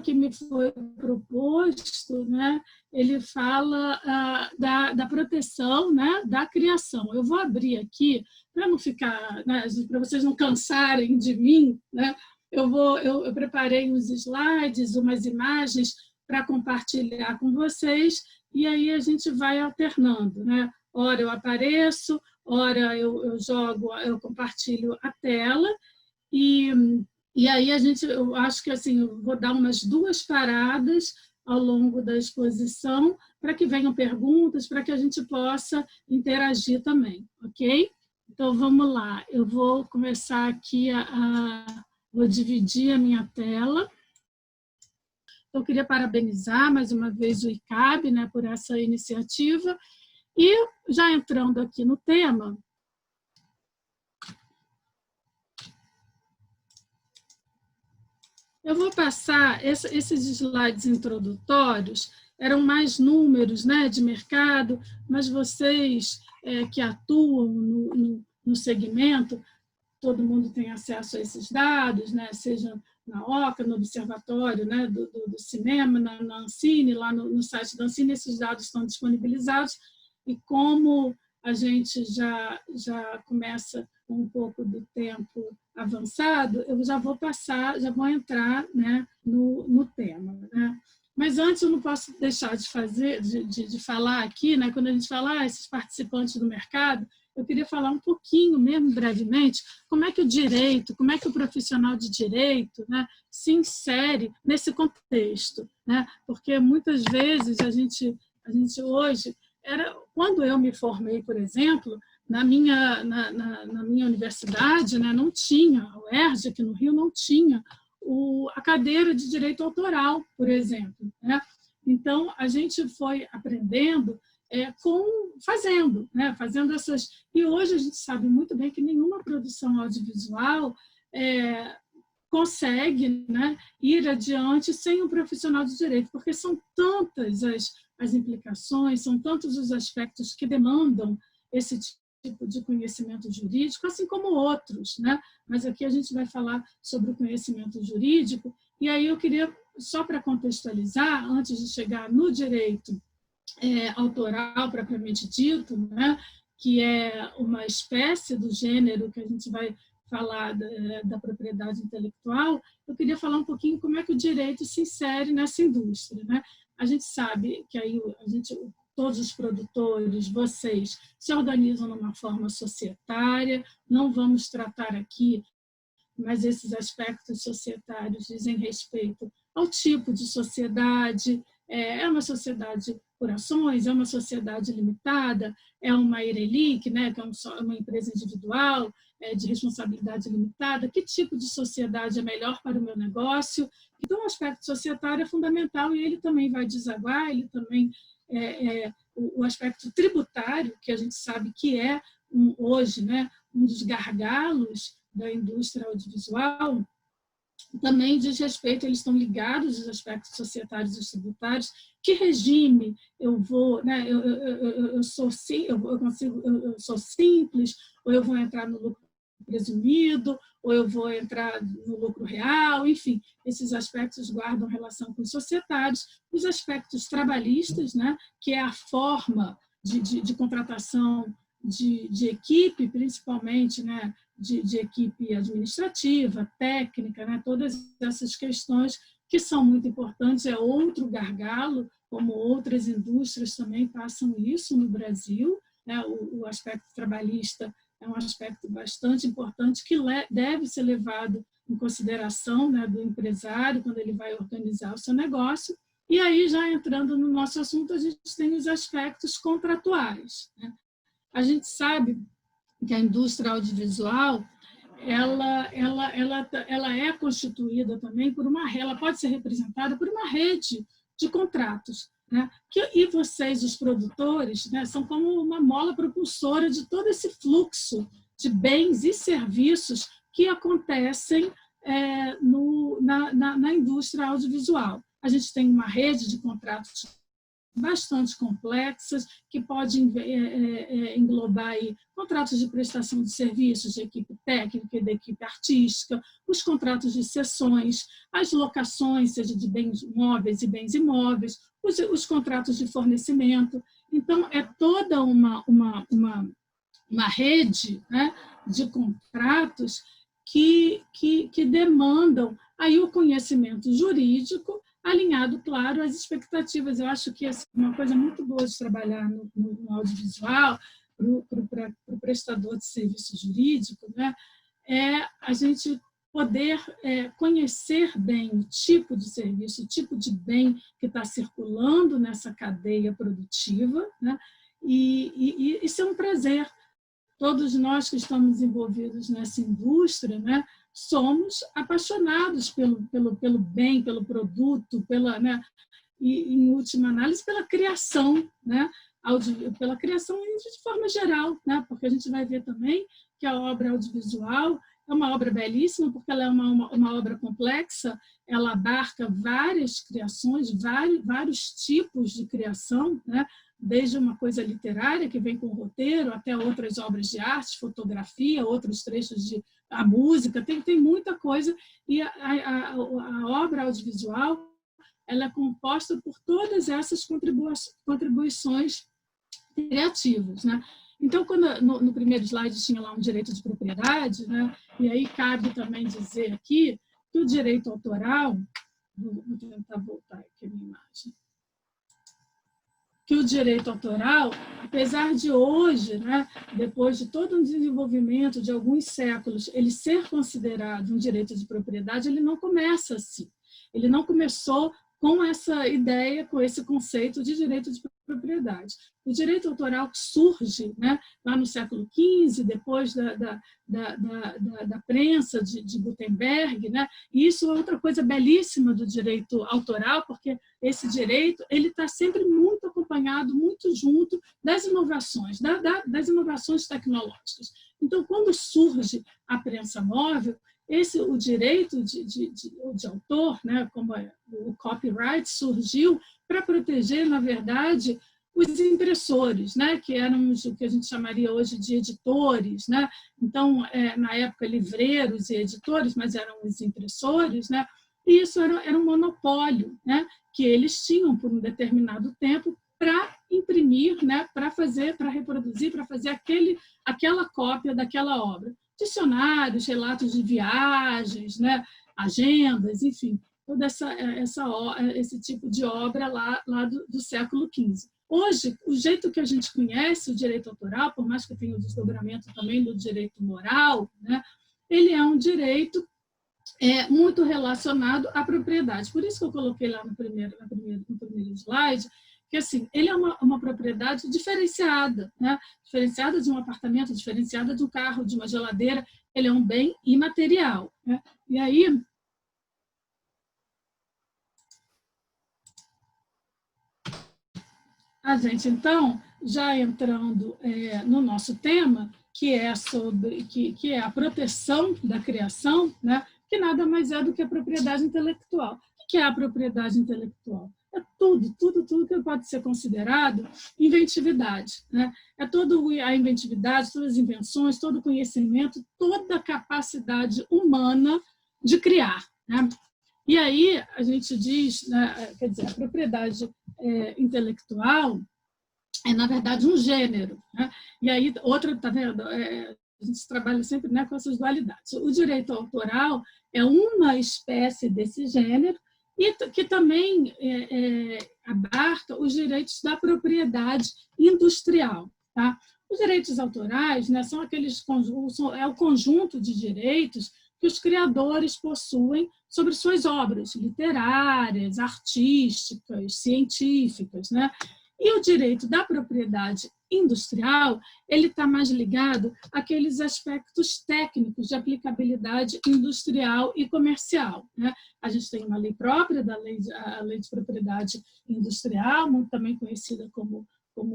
que me foi proposto, né, ele fala da proteção, né, da criação. Eu vou abrir aqui, para não ficar, né, para vocês não cansarem de mim, né, eu preparei uns slides, umas imagens para compartilhar com vocês, e aí a gente vai alternando, né? Ora eu apareço, ora eu jogo, eu compartilho a tela, e aí eu acho que assim, eu vou dar umas 2 paradas ao longo da exposição para que venham perguntas, para que a gente possa interagir também, ok? Então, vamos lá. Eu vou começar aqui, vou dividir a minha tela. Eu queria parabenizar mais uma vez o ICAB, né, por essa iniciativa. E já entrando aqui no tema, eu vou passar esses slides introdutórios, eram mais números, né, de mercado, mas vocês que atuam no segmento, todo mundo tem acesso a esses dados, né, seja na OCA, no Observatório, né, do Cinema, na Ancine, lá no site da Ancine, esses dados estão disponibilizados, e como a gente já começa com um pouco do tempo avançado, eu já vou entrar, né, no tema, né? Mas antes eu não posso deixar de falar aqui, né, quando a gente fala esses participantes do mercado, eu queria falar um pouquinho, mesmo brevemente, como é que o direito, como é que o profissional de direito, né, se insere nesse contexto, né? Porque muitas vezes a gente hoje, quando eu me formei, por exemplo, na minha universidade, né, não tinha, a UERJ aqui no Rio não tinha a cadeira de direito autoral, por exemplo, né? Então, a gente foi aprendendo fazendo essas... E hoje a gente sabe muito bem que nenhuma produção audiovisual consegue, né, ir adiante sem um profissional de direito, porque são tantas as implicações, são tantos os aspectos que demandam esse tipo de conhecimento jurídico, assim como outros, né? Mas aqui a gente vai falar sobre o conhecimento jurídico, e aí eu queria, só para contextualizar, antes de chegar no direito autoral propriamente dito, né, que é uma espécie do gênero que a gente vai falar da propriedade intelectual, eu queria falar um pouquinho como é que o direito se insere nessa indústria, né? A gente sabe que aí todos os produtores, vocês, se organizam numa forma societária, não vamos tratar aqui, mas esses aspectos societários dizem respeito ao tipo de sociedade, é uma sociedade por ações, é uma sociedade limitada, é uma ERELIC, né, que é uma empresa individual, de responsabilidade limitada, que tipo de sociedade é melhor para o meu negócio? Então, o aspecto societário é fundamental e ele também vai desaguar, ele também o aspecto tributário, que a gente sabe que é hoje, né, um dos gargalos da indústria audiovisual, também diz respeito, eles estão ligados aos aspectos societários e tributários. Que regime eu vou, né? Eu sou simples, ou eu vou entrar no lucro presumido, ou eu vou entrar no lucro real, enfim, esses aspectos guardam relação com os societários, os aspectos trabalhistas, né? Que é a forma de contratação de equipe, principalmente, né? De equipe administrativa, técnica, né? Todas essas questões que são muito importantes, é outro gargalo, como outras indústrias também passam isso no Brasil, né? O aspecto trabalhista é um aspecto bastante importante que deve ser levado em consideração, né, do empresário quando ele vai organizar o seu negócio. E aí, já entrando no nosso assunto, a gente tem os aspectos contratuais, né? A gente sabe que a indústria audiovisual ela é constituída também ela pode ser representada por uma rede de contratos, né? E vocês, os produtores, né, são como uma mola propulsora de todo esse fluxo de bens e serviços que acontecem na indústria audiovisual. A gente tem uma rede de contratos bastante complexas, que pode englobar aí contratos de prestação de serviços de equipe técnica e da equipe artística, os contratos de sessões, as locações, seja de bens móveis e bens imóveis, os contratos de fornecimento. Então, é toda uma rede, né, de contratos que demandam aí o conhecimento jurídico alinhado, claro, às expectativas. Eu acho que uma coisa muito boa de trabalhar no audiovisual, para o prestador de serviço jurídico, né, é a gente poder conhecer bem o tipo de serviço, o tipo de bem que está circulando nessa cadeia produtiva, né, e isso é um prazer. Todos nós que estamos envolvidos nessa indústria, né, somos apaixonados pelo bem, pelo produto, né, e, em última análise, pela criação, né, pela criação de forma geral, né, porque a gente vai ver também que a obra audiovisual é uma obra belíssima, porque ela é uma obra complexa, ela abarca várias criações, vários tipos de criação, né, desde uma coisa literária, que vem com roteiro, até outras obras de arte, fotografia, outros trechos de a música, tem muita coisa, e a obra audiovisual ela é composta por todas essas contribuições criativas, né? Então, quando no primeiro slide tinha lá um direito de propriedade, né? E aí cabe também dizer aqui que o direito autoral, vou tentar voltar aqui a minha imagem, que o direito autoral, apesar de hoje, né, depois de todo um desenvolvimento de alguns séculos, ele ser considerado um direito de propriedade, ele não começa assim. Ele não começou com essa ideia, com esse conceito de direito de propriedade. O direito autoral surge, né, lá no século XV, depois da prensa de Gutenberg, né, e isso é outra coisa belíssima do direito autoral, porque esse direito ele está sempre muito acompanhado, muito junto das inovações, das inovações tecnológicas. Então, quando surge a prensa móvel, o direito de autor, né, como o copyright, surgiu para proteger, na verdade, os impressores, né, que eram o que a gente chamaria hoje de editores, né? Então, na época, livreiros e editores, mas eram os impressores, né? E isso era um monopólio, né, que eles tinham por um determinado tempo para imprimir, né, para reproduzir, para fazer aquela cópia daquela obra. Dicionários, relatos de viagens, né, agendas, enfim, todo esse tipo de obra lá do século XV. Hoje, o jeito que a gente conhece o direito autoral, por mais que tenha o desdobramento também do direito moral, né, ele é um direito muito relacionado à propriedade. Por isso que eu coloquei lá no primeiro slide, que assim, ele é uma propriedade diferenciada, né? Diferenciada de um apartamento, diferenciada de um carro, de uma geladeira, ele é um bem imaterial, né? E aí, a gente, então, já entrando no nosso tema, que é a proteção da criação, né? Que nada mais é do que a propriedade intelectual. O que é a propriedade intelectual? É tudo que pode ser considerado inventividade, né? É toda a inventividade, todas as invenções, todo o conhecimento, toda a capacidade humana de criar, né? E aí a gente diz, né, quer dizer, a propriedade intelectual é, na verdade, um gênero, né? E aí, tá vendo? A gente trabalha sempre, né, com essas dualidades. O direito autoral é uma espécie desse gênero e que também abarca os direitos da propriedade industrial, tá? Os direitos autorais, né, são é o conjunto de direitos que os criadores possuem sobre suas obras literárias, artísticas, científicas, né? E o direito da propriedade industrial, ele está mais ligado àqueles aspectos técnicos de aplicabilidade industrial e comercial, né? A gente tem uma lei própria, a Lei de Propriedade Industrial, muito também conhecida como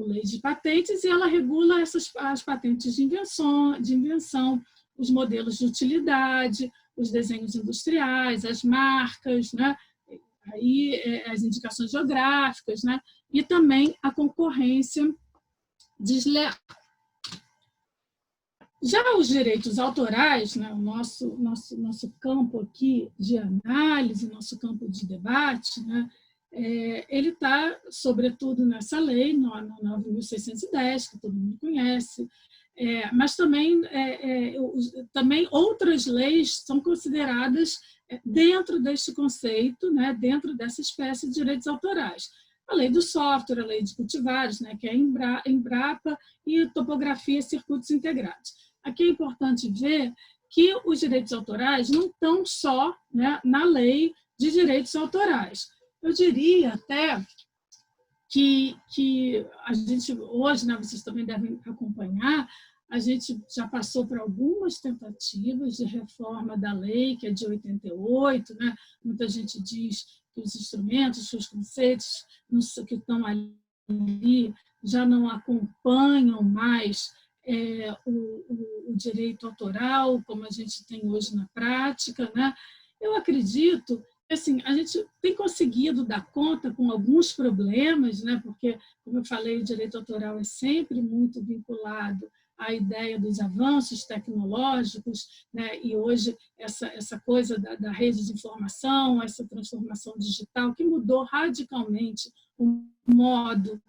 Lei de Patentes, e ela regula as patentes de invenção, os modelos de utilidade, os desenhos industriais, as marcas, né? Aí, as indicações geográficas, né? E também a concorrência desleal. Já os direitos autorais, né, o nosso campo aqui de análise, nosso campo de debate, né, ele está, sobretudo, nessa lei, no 9.610, que todo mundo conhece, mas também outras leis são consideradas dentro deste conceito, né, dentro dessa espécie de direitos autorais. A lei do software, a lei de cultivares, né, que é a Embrapa, e topografia e circuitos integrados. Aqui é importante ver que os direitos autorais não estão só, né, na lei de direitos autorais. Eu diria até que a gente, hoje, né, vocês também devem acompanhar, a gente já passou por algumas tentativas de reforma da lei, que é de 88, né? Muita gente diz que os instrumentos, os conceitos que estão ali já não acompanham mais o direito autoral, como a gente tem hoje na prática, né? Eu acredito que assim, a gente tem conseguido dar conta com alguns problemas, né? Porque, como eu falei, o direito autoral é sempre muito vinculado à ideia dos avanços tecnológicos, né? E hoje essa coisa da rede de informação, essa transformação digital que mudou radicalmente o modo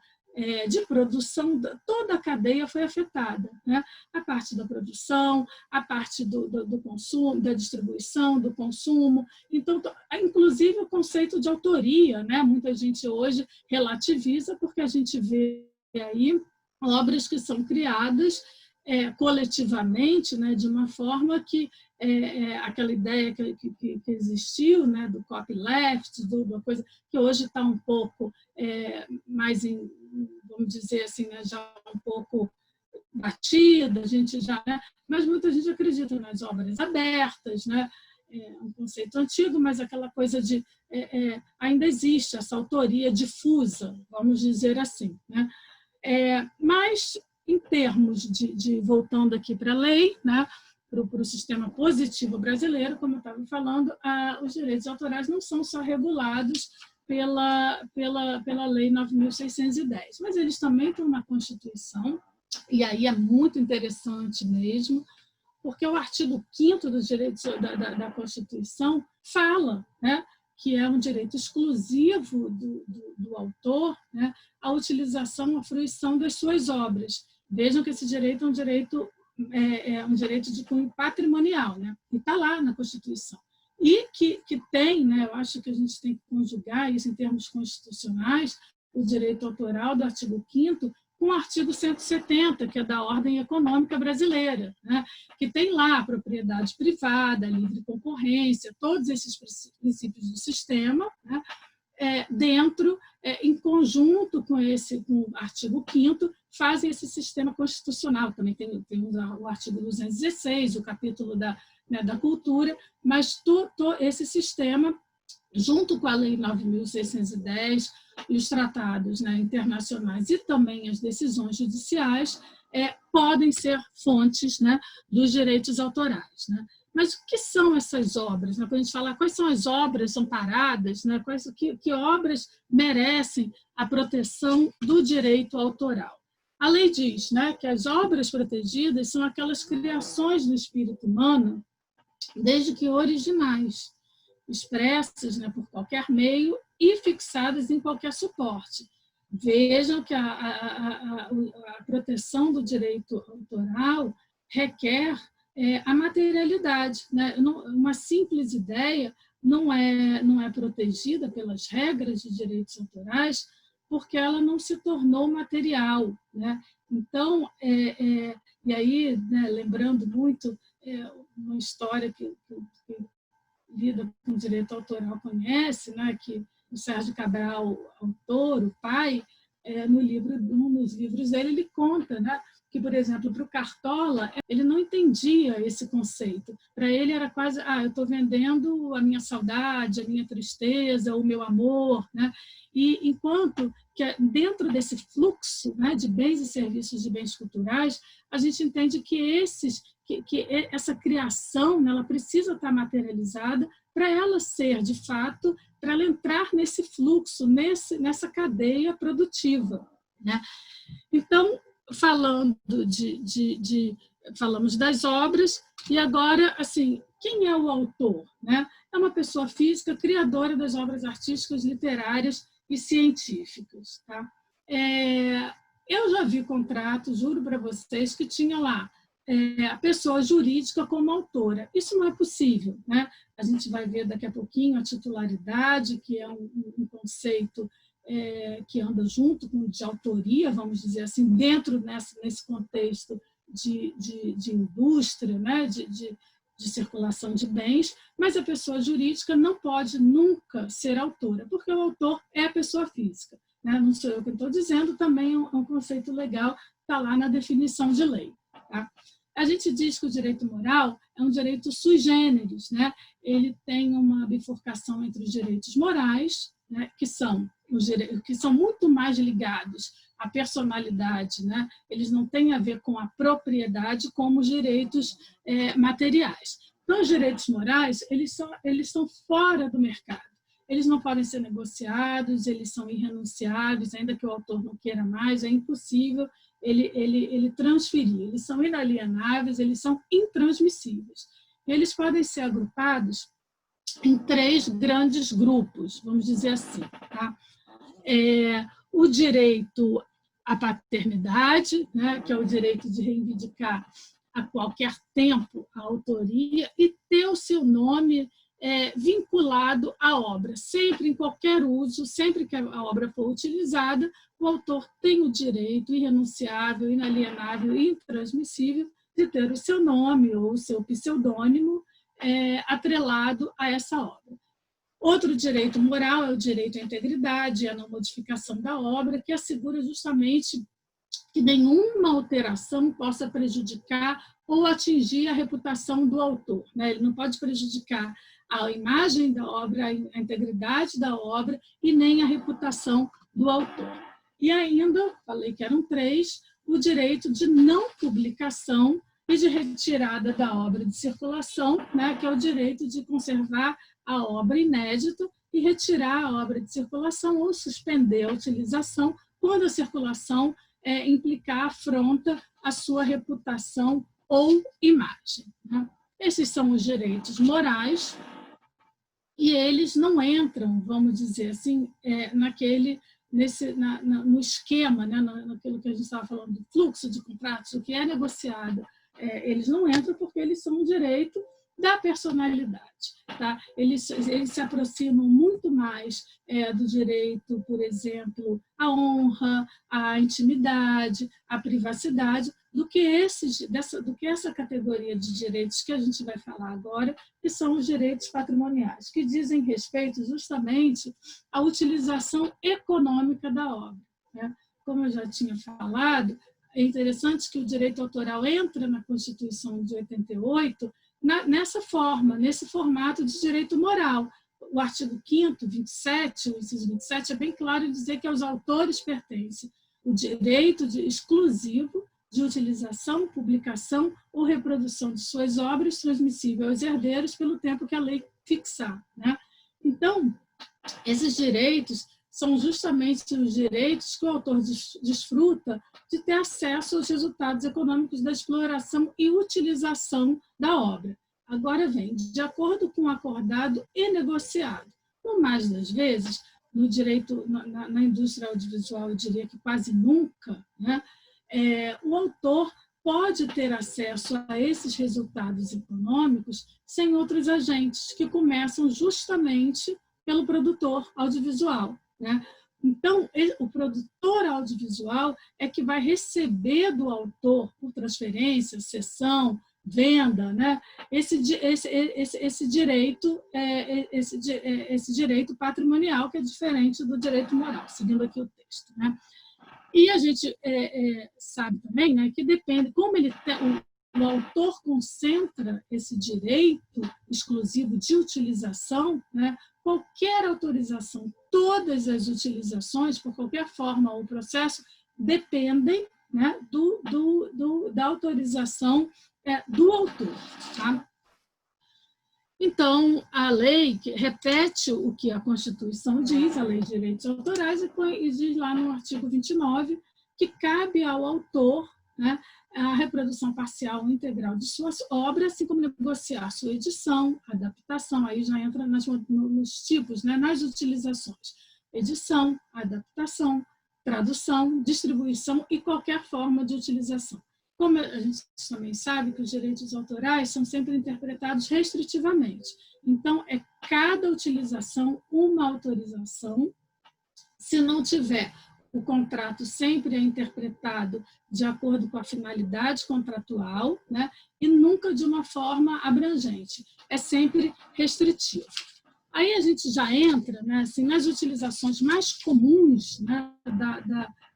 de produção, toda a cadeia foi afetada, né? A parte da produção, a parte do consumo, da distribuição, do consumo. Então, inclusive o conceito de autoria, né? Muita gente hoje relativiza porque a gente vê aí obras que são criadas coletivamente, né? De uma forma que aquela ideia que existiu, né? Do copyleft, uma coisa que hoje está um pouco mais vamos dizer assim, né, já um pouco batida, a gente já, né, mas muita gente acredita nas obras abertas, né, um conceito antigo, mas aquela coisa de ainda existe essa autoria difusa, vamos dizer assim, né, mas em termos voltando aqui para a lei, né, para o sistema positivo brasileiro, como eu estava falando, os direitos autorais não são só regulados pela Lei 9.610. Mas eles também estão na Constituição, e aí é muito interessante mesmo, porque o artigo 5º dos direitos da Constituição fala, né, que é um direito exclusivo do autor, né, a utilização, a fruição das suas obras. Vejam que esse direito é um direito de cunho patrimonial, né, e está lá na Constituição. E que tem, né, eu acho que a gente tem que conjugar isso em termos constitucionais, o direito autoral do artigo 5º com o artigo 170, que é da Ordem Econômica Brasileira, né, que tem lá a propriedade privada, a livre concorrência, todos esses princípios do sistema, né, dentro, em conjunto com o artigo 5º, fazem esse sistema constitucional. Também tem o artigo 216, o capítulo da cultura, mas esse sistema, junto com a Lei 9.610 e os tratados, né, internacionais e também as decisões judiciais, podem ser fontes, né, dos direitos autorais. Né? Mas o que são essas obras? Né? Quando a gente fala quais são as obras amparadas, né? Que obras merecem a proteção do direito autoral? A lei diz, né, que as obras protegidas são aquelas criações do espírito humano, desde que originais, expressas, né, por qualquer meio e fixadas em qualquer suporte. Vejam que a proteção do direito autoral requer a materialidade. Né? Uma simples ideia não é protegida pelas regras de direitos autorais porque ela não se tornou material. Né? Então, e aí, né, lembrando muito uma história que lida com direito autoral conhece, né, que o Sérgio Cabral, autor, o pai, num dos livros dele, ele conta, né, que, por exemplo, para o Cartola, ele não entendia esse conceito. Para ele era quase, eu estou vendendo a minha saudade, a minha tristeza, o meu amor. Né? E enquanto que dentro desse fluxo, né, de bens e serviços de bens culturais, a gente entende que essa criação, né, ela precisa estar materializada para ela ser, de fato, para ela entrar nesse fluxo, nessa cadeia produtiva. Né? Então, falando falamos das obras, e agora, assim, quem é o autor, né? É uma pessoa física criadora das obras artísticas, literárias e científicas. Tá? Eu já vi contratos, juro para vocês, que tinha lá a pessoa jurídica como autora. Isso não é possível. Né? A gente vai ver daqui a pouquinho a titularidade, que é um conceito que anda junto com de autoria, vamos dizer assim, dentro nesse contexto de indústria, né? de circulação de bens, mas a pessoa jurídica não pode nunca ser autora, porque o autor é a pessoa física. Né? Não sou eu que estou dizendo, também é um conceito legal, está lá na definição de lei. Tá? A gente diz que o direito moral é um direito sui generis, né? Ele tem uma bifurcação entre os direitos morais, né? que são muito mais ligados à personalidade, né? Eles não têm a ver com a propriedade como os direitos materiais. Então, os direitos morais, eles são fora do mercado. Eles não podem ser negociados, eles são irrenunciáveis, ainda que o autor não queira mais, é impossível ele transferir. Eles são inalienáveis, eles são intransmissíveis. Eles podem ser agrupados em 3 grandes grupos, vamos dizer assim. Tá? O direito à paternidade, né, que é o direito de reivindicar a qualquer tempo a autoria e ter o seu nome vinculado à obra. Sempre, em qualquer uso, sempre que a obra for utilizada, o autor tem o direito irrenunciável, inalienável e intransmissível de ter o seu nome ou o seu pseudônimo atrelado a essa obra. Outro direito moral é o direito à integridade, a não modificação da obra, que assegura justamente que nenhuma alteração possa prejudicar ou atingir a reputação do autor. Né? Ele não pode prejudicar a imagem da obra, a integridade da obra e nem a reputação do autor. E ainda, falei que eram 3, o direito de não publicação e de retirada da obra de circulação, né? que é o direito de conservar a obra inédita e retirar a obra de circulação ou suspender a utilização quando a circulação implicar afronta a sua reputação ou imagem. Né? Esses são os direitos morais e eles não entram, vamos dizer assim, no esquema, né? Naquilo que a gente estava falando do fluxo de contratos, o que é negociado. Eles não entram porque eles são um direito da personalidade. Tá? Eles se aproximam muito mais do direito, por exemplo, à honra, à intimidade, à privacidade, do que essa categoria de direitos que a gente vai falar agora, que são os direitos patrimoniais, que dizem respeito justamente à utilização econômica da obra. Né? Como eu já tinha falado, é interessante que o direito autoral entra na Constituição de 88 nessa forma, nesse formato de direito moral. O artigo 5º, 27, o inciso 27, é bem claro em dizer que aos autores pertence o direito exclusivo de utilização, publicação ou reprodução de suas obras transmissível aos herdeiros pelo tempo que a lei fixar. Né? Então, esses direitos são justamente os direitos que o autor desfruta de ter acesso aos resultados econômicos da exploração e utilização da obra. Agora vem, de acordo com o acordado e negociado. No mais das vezes, no direito, na indústria audiovisual, eu diria que quase nunca, né, o autor pode ter acesso a esses resultados econômicos sem outros agentes, que começam justamente pelo produtor audiovisual. Né? Então, o produtor audiovisual é que vai receber do autor, por transferência, cessão, venda, né? esse direito patrimonial, que é diferente do direito moral, seguindo aqui o texto. Né? E a gente sabe também, né, que depende, como o autor concentra esse direito exclusivo de utilização, né, qualquer autorização, todas as utilizações, por qualquer forma ou processo, dependem, né, da autorização do autor. Tá? Então, a lei repete o que a Constituição diz, a Lei de Direitos Autorais, e diz lá no artigo 29 que cabe ao autor, né, a reprodução parcial ou integral de suas obras, assim como negociar sua edição, adaptação, aí já entra nos tipos, né, nas utilizações. Edição, adaptação, tradução, distribuição e qualquer forma de utilização. Como a gente também sabe que os direitos autorais são sempre interpretados restritivamente. Então, é cada utilização uma autorização. Se não tiver, o contrato sempre é interpretado de acordo com a finalidade contratual, né? E nunca de uma forma abrangente. É sempre restritivo. Aí a gente já entra, né, assim, nas utilizações mais comuns, né,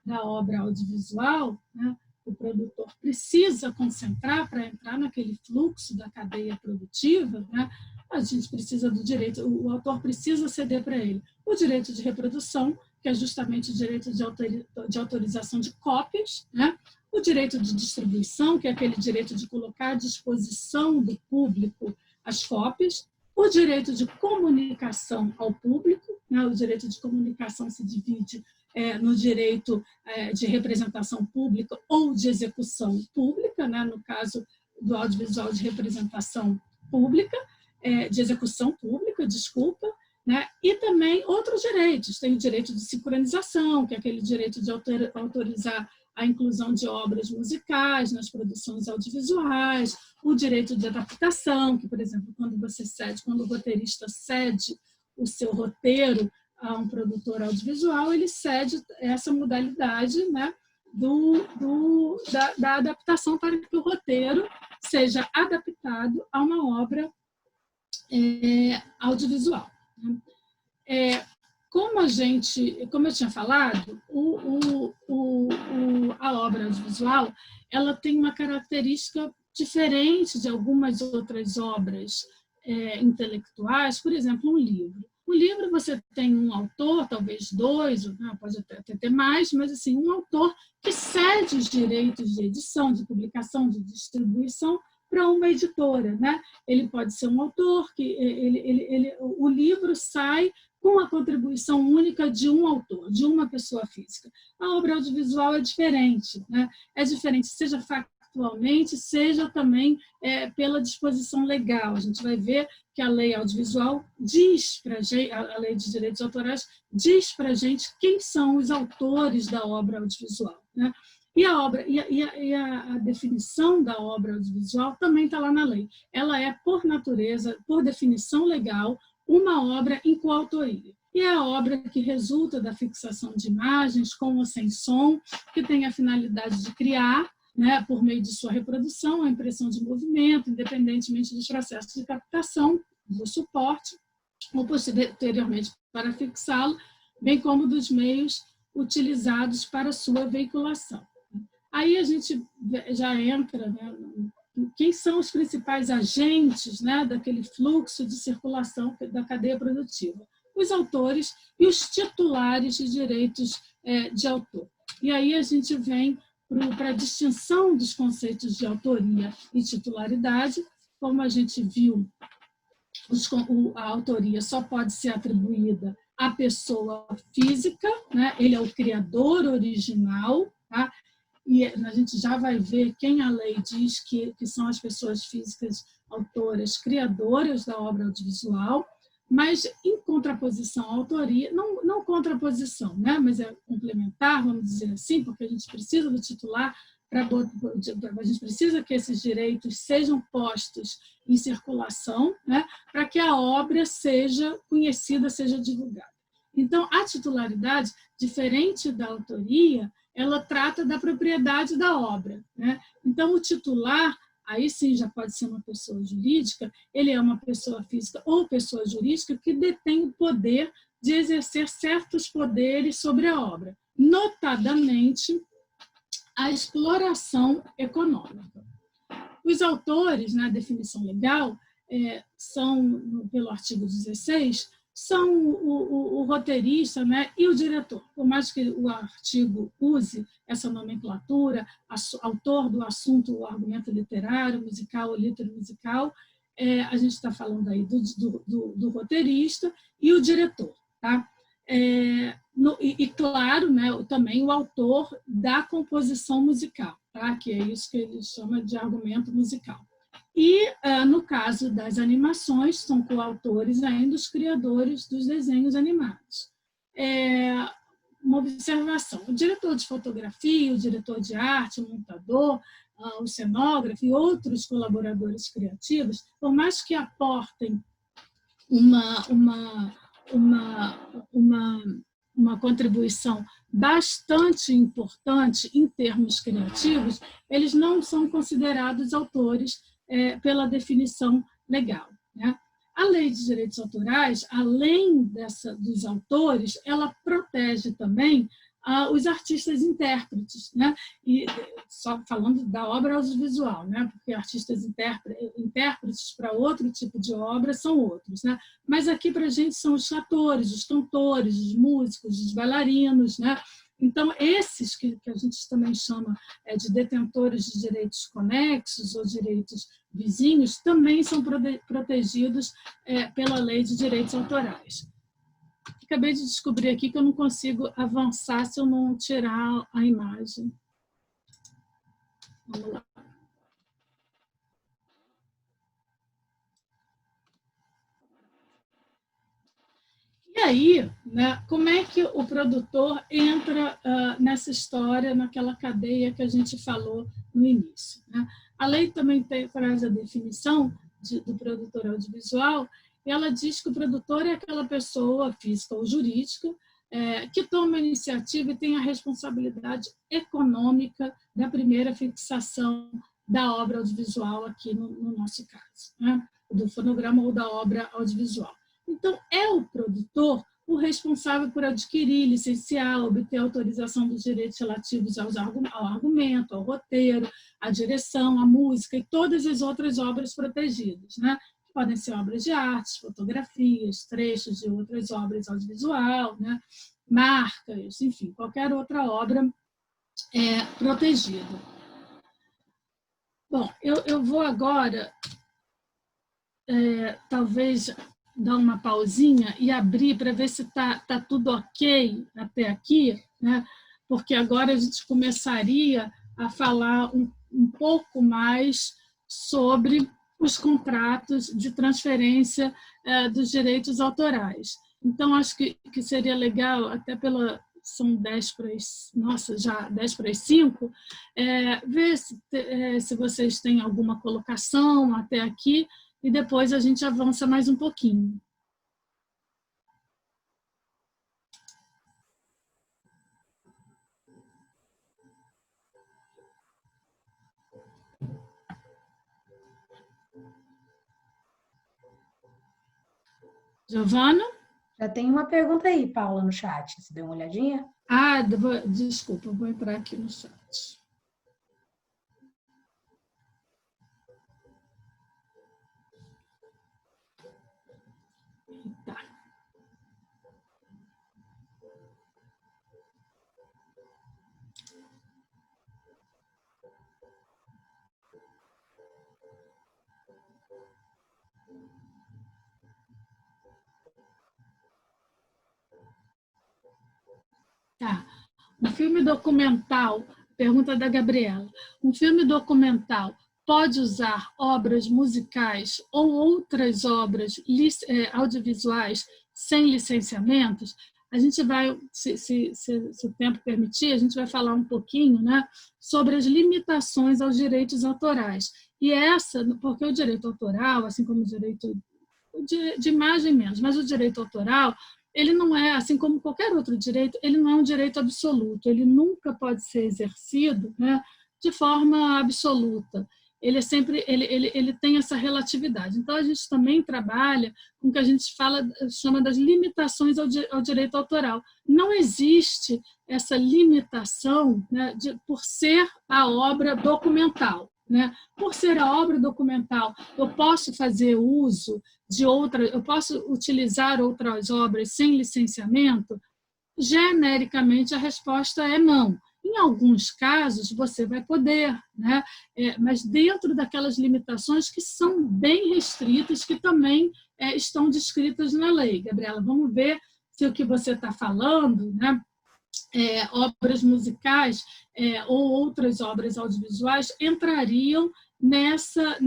da obra audiovisual, né? O produtor precisa concentrar para entrar naquele fluxo da cadeia produtiva, né? A gente precisa do direito, o autor precisa ceder para ele o direito de reprodução, que é justamente o direito de autorização de cópias, né? O direito de distribuição, que é aquele direito de colocar à disposição do público as cópias, o direito de comunicação ao público, né? O direito de comunicação se divide no direito de representação pública ou de execução pública, né? No caso do audiovisual de representação pública, de execução pública, desculpa, né? E também outros direitos. Tem o direito de sincronização, que é aquele direito de autorizar a inclusão de obras musicais nas produções audiovisuais, o direito de adaptação, que, por exemplo, quando o roteirista cede o seu roteiro a um produtor audiovisual, ele cede essa modalidade, né, da adaptação para que o roteiro seja adaptado a uma obra audiovisual. Como eu tinha falado, a obra audiovisual ela tem uma característica diferente de algumas outras obras intelectuais, por exemplo, um livro. Um livro você tem um autor, talvez dois, pode até ter mais, mas assim, um autor que cede os direitos de edição, de publicação, de distribuição para uma editora, né? Ele pode ser um autor que o livro sai com a contribuição única de um autor, de uma pessoa física. A obra audiovisual é diferente, né? É diferente, seja factualmente, seja também pela disposição legal. A gente vai ver que a lei audiovisual diz para a gente, a lei de direitos autorais diz para a gente quem são os autores da obra audiovisual, né? E a definição da obra audiovisual também está lá na lei. Ela é, por natureza, por definição legal, uma obra em coautoria. E é a obra que resulta da fixação de imagens, com ou sem som, que tem a finalidade de criar, né, por meio de sua reprodução, a impressão de movimento, independentemente dos processos de captação, do suporte, ou posteriormente para fixá-lo, bem como dos meios utilizados para sua veiculação. Aí a gente já entra, né, quem são os principais agentes, né, daquele fluxo de circulação da cadeia produtiva? Os autores e os titulares de direitos de autor. E aí a gente vem para a distinção dos conceitos de autoria e titularidade. Como a gente viu, a autoria só pode ser atribuída à pessoa física, né? Ele é o criador original, tá? E a gente já vai ver quem a lei diz que são as pessoas físicas autoras, criadoras da obra audiovisual, mas em contraposição à autoria, não contraposição, né? Mas é complementar, vamos dizer assim, porque a gente precisa do titular, a gente precisa que esses direitos sejam postos em circulação, né? Para que a obra seja conhecida, seja divulgada. Então, a titularidade, diferente da autoria, ela trata da propriedade da obra, né? Então, o titular, aí sim já pode ser uma pessoa jurídica, ele é uma pessoa física ou pessoa jurídica que detém o poder de exercer certos poderes sobre a obra, notadamente a exploração econômica. Os autores, na definição legal, são, pelo artigo 16, são o roteirista, né, e o diretor. Por mais que o artigo use essa nomenclatura, autor do assunto, o argumento literário, musical ou litero musical, a gente está falando aí do roteirista e o diretor. Tá? E claro, né, também o autor da composição musical. tá? Que é isso que ele chama de argumento musical. E, no caso das animações, são coautores ainda os criadores dos desenhos animados. Uma observação: o diretor de fotografia, o diretor de arte, o montador, o cenógrafo e outros colaboradores criativos, por mais que aportem uma contribuição bastante importante em termos criativos, eles não são considerados autores pela definição legal, né? A lei de direitos autorais, além dos autores, ela protege também os artistas intérpretes, né? E só falando da obra audiovisual, né? Porque artistas intérpretes para outro tipo de obra são outros, né? Mas aqui para a gente são os atores, os cantores, os músicos, os bailarinos, né? Então, esses que a gente também chama de detentores de direitos conexos ou direitos vizinhos, também são protegidos pela lei de direitos autorais. Acabei de descobrir aqui que eu não consigo avançar se eu não tirar a imagem. Vamos lá. E aí, né, como é que o produtor entra nessa história, naquela cadeia que a gente falou no início, né? A lei também traz a definição do produtor audiovisual, e ela diz que o produtor é aquela pessoa física ou jurídica que toma a iniciativa e tem a responsabilidade econômica da primeira fixação da obra audiovisual, aqui no nosso caso, né? Do fonograma ou da obra audiovisual. Então, é o produtor o responsável por adquirir, licenciar, obter autorização dos direitos relativos ao argumento, ao roteiro, à direção, à música e todas as outras obras protegidas, né? Podem ser obras de arte, fotografias, trechos de outras obras audiovisual, né? Marcas, enfim, qualquer outra obra protegida. Bom, eu vou agora, talvez, dar uma pausinha e abrir para ver se está tudo ok até aqui, né? Porque agora a gente começaria a falar um pouco mais sobre os contratos de transferência dos direitos autorais. Então, acho que seria legal, até são 10 para já 10 para as 5, ver se vocês têm alguma colocação até aqui, e depois a gente avança mais um pouquinho. Giovana? Já tem uma pergunta aí, Paula, no chat. Você deu uma olhadinha? Desculpa, vou entrar aqui no chat. Tá. Tá. Um filme documental, pergunta da Gabriela, um filme documental pode usar obras musicais ou outras obras audiovisuais sem licenciamentos? A gente vai, se o tempo permitir, a gente vai falar um pouquinho, né, sobre as limitações aos direitos autorais. E porque o direito autoral, assim como o direito de imagem menos, mas o direito autoral, ele não é, assim como qualquer outro direito, ele não é um direito absoluto, ele nunca pode ser exercido, né, de forma absoluta. Ele ele tem essa relatividade. Então, a gente também trabalha com o que a gente chama das limitações ao direito autoral. Não existe essa limitação, né, por ser a obra documental, né? Por ser a obra documental, eu posso fazer uso eu posso utilizar outras obras sem licenciamento? Genericamente, a resposta é não. Em alguns casos, você vai poder, né? Mas dentro daquelas limitações que são bem restritas, que também estão descritas na lei. Gabriela, vamos ver se o que você está falando, né, obras musicais ou outras obras audiovisuais entrariam nessa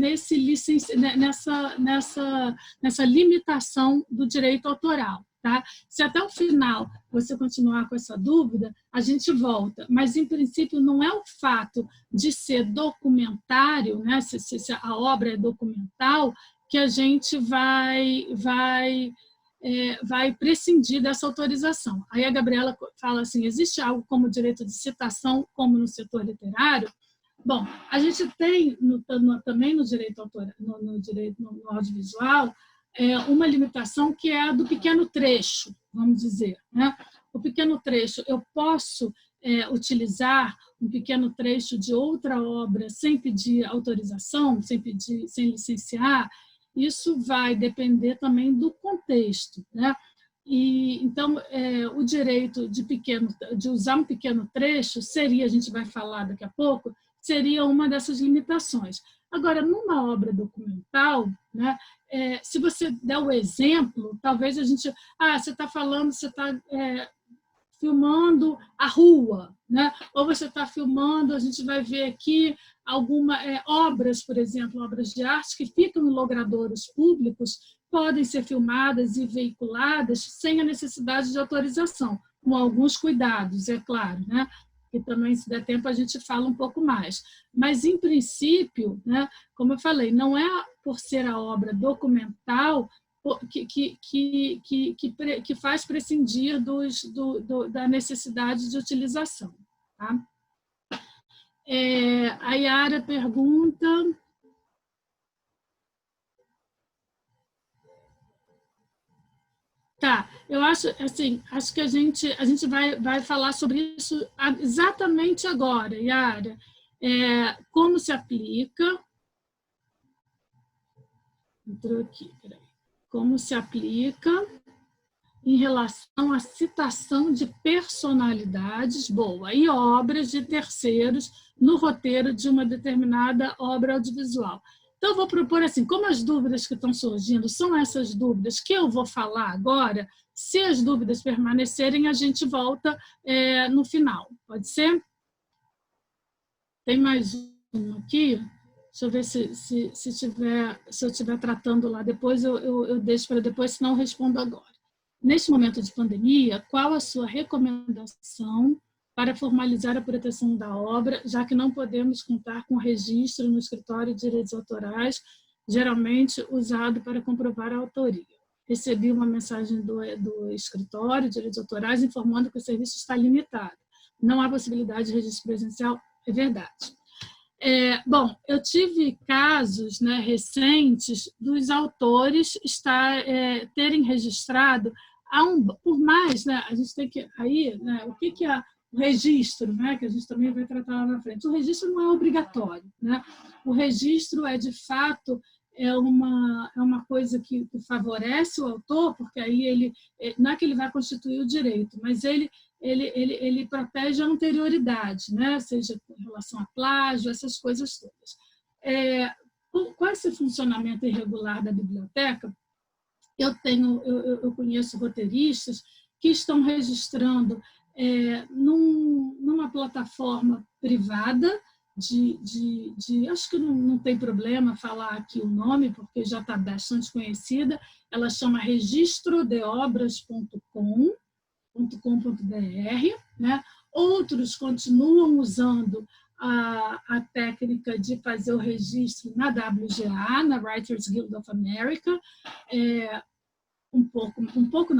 limitação do direito autoral. Tá? Se até o final você continuar com essa dúvida, a gente volta. Mas, em princípio, não é o fato de ser documentário, né? se a obra é documental, que a gente vai prescindir dessa autorização. Aí a Gabriela fala assim, existe algo como direito de citação, como no setor literário? Bom, a gente tem também no direito autoral, no audiovisual, uma limitação que é a do pequeno trecho, vamos dizer. Né? O pequeno trecho, eu posso utilizar um pequeno trecho de outra obra sem pedir autorização, sem licenciar. Isso vai depender também do contexto. Né? E, então, o direito de usar um pequeno trecho seria, a gente vai falar daqui a pouco, seria uma dessas limitações. Agora, numa obra documental, né, se você der o exemplo, talvez a gente... você está falando, você está filmando a rua, né? Ou você está filmando, a gente vai ver aqui algumas obras, por exemplo, obras de arte que ficam em logradouros públicos, podem ser filmadas e veiculadas sem a necessidade de autorização, com alguns cuidados, é claro, né? Que também, se der tempo, a gente fala um pouco mais. Mas, em princípio, né, como eu falei, não é por ser a obra documental que faz prescindir da necessidade de utilização. Tá? A Yara pergunta... Tá, eu acho que a gente vai falar sobre isso exatamente agora, Yara. Como se aplica... Entrou aqui, peraí. Como se aplica em relação à citação de personalidades, e obras de terceiros no roteiro de uma determinada obra audiovisual. Então, eu vou propor assim, como as dúvidas que estão surgindo são essas dúvidas que eu vou falar agora, se as dúvidas permanecerem, a gente volta no final. Pode ser? Tem mais um aqui? Deixa eu ver se eu estiver tratando lá depois, eu deixo para depois, senão eu respondo agora. Neste momento de pandemia, qual a sua recomendação para formalizar a proteção da obra, já que não podemos contar com registro no escritório de direitos autorais, geralmente usado para comprovar a autoria? Recebi uma mensagem do escritório de direitos autorais informando que o serviço está limitado. Não há possibilidade de registro presencial? É verdade. Bom, eu tive casos, né, recentes dos autores terem registrado, por mais, né, a gente tem que... Aí, né, o que é o registro, né, que a gente também vai tratar lá na frente? O registro não é obrigatório. Né? O registro de fato, uma coisa que favorece o autor, porque aí não é que ele vai constituir o direito, mas ele protege a anterioridade, né? Seja em relação a plágio, essas coisas todas. Com esse funcionamento irregular da biblioteca, eu conheço roteiristas que estão registrando numa plataforma privada, acho que não tem problema falar aqui o nome, porque já está bastante conhecida, ela chama registrodeobras.com.br, né? Outros continuam usando a técnica de fazer o registro na WGA, na Writers Guild of America,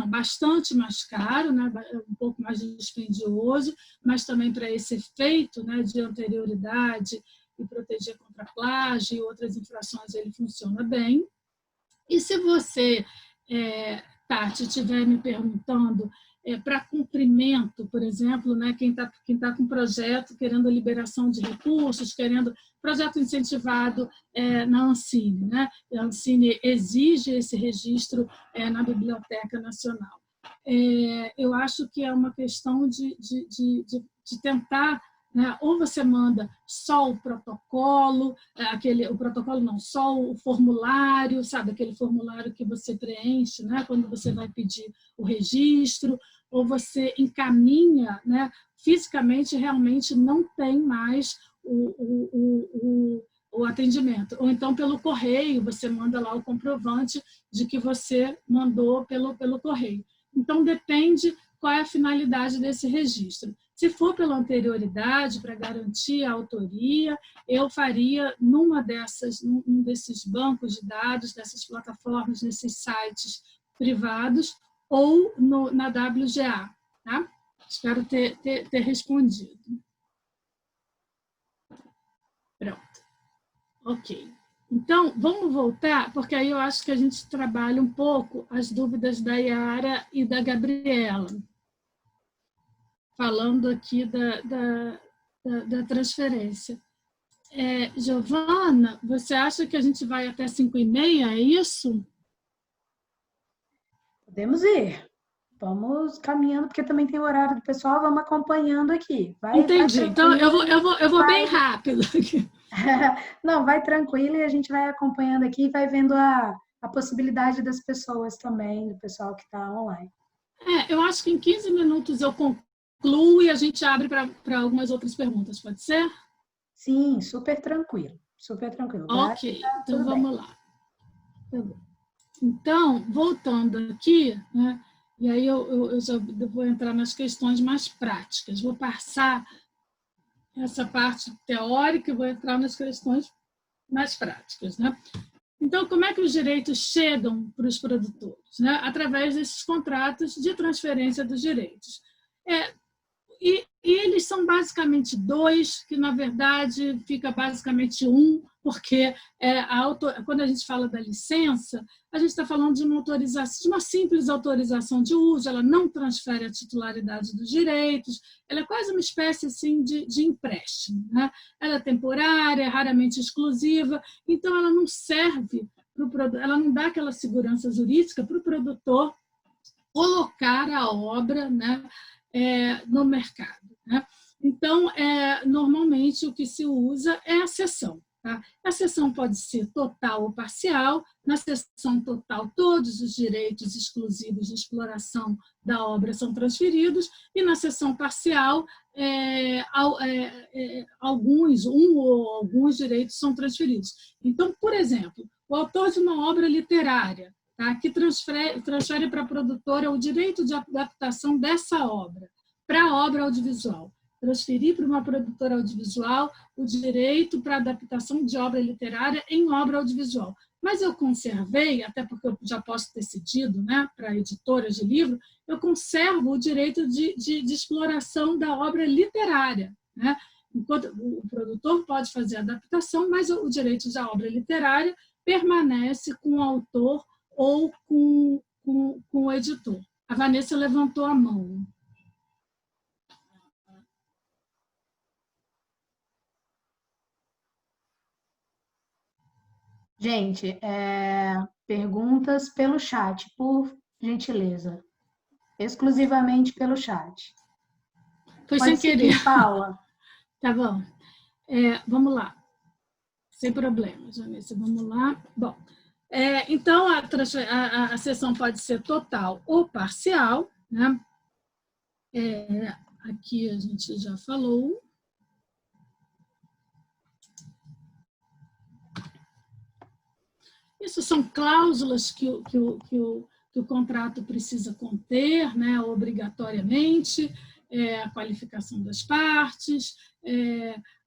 bastante mais caro, né? Um pouco mais dispendioso, mas também para esse efeito, né, de anterioridade e proteger contra plágio e outras infrações, ele funciona bem. E se você, Tati, estiver me perguntando para cumprimento, por exemplo, né, quem tá com projeto querendo liberação de recursos, querendo projeto incentivado na Ancine, né? A Ancine exige esse registro na Biblioteca Nacional. Eu acho que é uma questão de tentar, né? Ou você manda só o protocolo, o protocolo não, só o formulário, sabe, aquele formulário que você preenche, né, quando você vai pedir o registro, ou você encaminha, né, fisicamente, realmente não tem mais o atendimento. Ou então, pelo correio, você manda lá o comprovante de que você mandou pelo correio. Então, depende qual é a finalidade desse registro. Se for pela anterioridade, para garantir a autoria, eu faria num desses bancos de dados, dessas plataformas, nesses sites privados, ou na WGA. Tá? Espero ter respondido. Pronto. Ok. Então, vamos voltar, porque aí eu acho que a gente trabalha um pouco as dúvidas da Yara e da Gabriela, falando aqui da transferência. Giovana, você acha que a gente vai até 5h30, é isso? Podemos ir. Vamos caminhando, porque também tem o horário do pessoal, vamos acompanhando aqui. Entendi. Então, eu vou bem rápido aqui. Não, vai tranquilo e a gente vai acompanhando aqui e vai vendo a possibilidade das pessoas também, do pessoal que está online. Eu acho que em 15 minutos eu concluo e a gente abre para algumas outras perguntas, pode ser? Sim, super tranquilo, super tranquilo. Ok, então vamos lá. Então, voltando aqui, né, e aí eu já vou entrar nas questões mais práticas. Vou passar essa parte teórica e vou entrar nas questões mais práticas. Né? Então, como é que os direitos chegam para os produtores? Né? Através desses contratos de transferência dos direitos. E eles são basicamente dois, que na verdade fica basicamente um, porque quando a gente fala da licença, a gente está falando de uma autorização, de uma simples autorização de uso, ela não transfere a titularidade dos direitos, ela é quase uma espécie assim, de empréstimo. Né? Ela é temporária, é raramente exclusiva, então ela não serve, ela não dá aquela segurança jurídica para o produtor colocar a obra, né, no mercado. Né? Então, normalmente, o que se usa é a cessão. Tá? A cessão pode ser total ou parcial. Na cessão total, todos os direitos exclusivos de exploração da obra são transferidos, e na cessão parcial, um ou alguns direitos são transferidos. Então, por exemplo, o autor de uma obra literária, tá, que transfere para a produtora o direito de adaptação dessa obra para a obra audiovisual. Transferir para uma produtora audiovisual o direito para adaptação de obra literária em obra audiovisual. Mas eu conservei, até porque eu já posso ter cedido, né, para editoras de livro, eu conservo o direito de exploração da obra literária. Né? Enquanto o produtor pode fazer a adaptação, mas o direito da obra literária permanece com o autor ou com o editor. A Vanessa levantou a mão. Gente, perguntas pelo chat, por gentileza. Exclusivamente pelo chat. Foi sem querer. Paula. Tá bom. Vamos lá. Sem problema, Vanessa. Vamos lá. Bom, então, a cessão pode ser total ou parcial. Né? Aqui a gente já falou. Isso são cláusulas que o contrato precisa conter, né, obrigatoriamente, a qualificação das partes,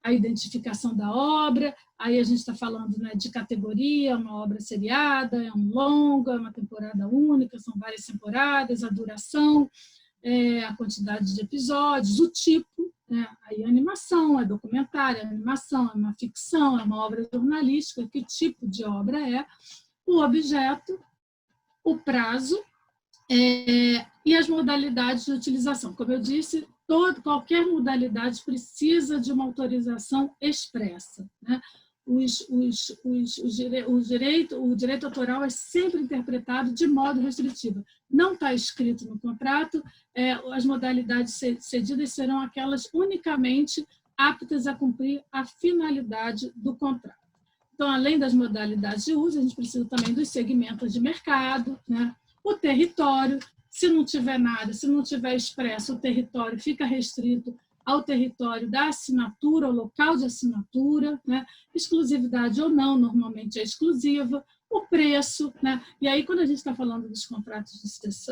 a identificação da obra. Aí a gente está falando, né, de categoria, uma obra seriada, é um longa, é uma temporada única, são várias temporadas, a duração, a quantidade de episódios, o tipo, né? Aí a animação, é documentário, a animação, é uma ficção, é uma obra jornalística, que tipo de obra é, o objeto, o prazo e as modalidades de utilização. Como eu disse, qualquer modalidade precisa de uma autorização expressa. Né? O direito autoral é sempre interpretado de modo restritivo. Não está escrito no contrato, as modalidades cedidas serão aquelas unicamente aptas a cumprir a finalidade do contrato. Então, além das modalidades de uso, a gente precisa também dos segmentos de mercado, né? O território, Se não tiver nada, se não tiver expresso, o território fica restrito ao território da assinatura, ao local de assinatura, né? Exclusividade ou não, normalmente é exclusiva, o preço, né? E aí, quando a gente está falando dos contratos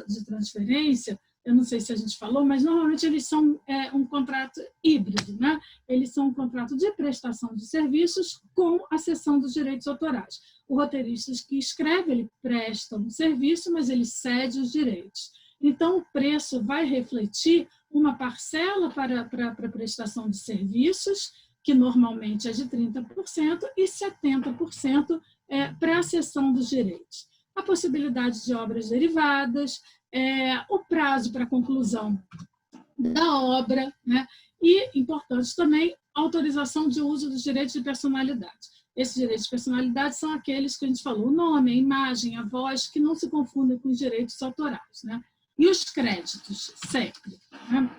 de transferência, eu não sei se a gente falou, mas normalmente eles são um contrato híbrido, né? Eles são um contrato de prestação de serviços com a cessão dos direitos autorais. O roteirista que escreve, ele presta um serviço, mas ele cede os direitos. Então, o preço vai refletir uma parcela para a prestação de serviços, que normalmente é de 30%, e 70% para a cessão dos direitos. A possibilidade de obras derivadas, o prazo para a conclusão da obra, né? E, importante também, autorização de uso dos direitos de personalidade. Esses direitos de personalidade são aqueles que a gente falou, o nome, a imagem, a voz, que não se confundem com os direitos autorais, né? E os créditos, sempre. Né?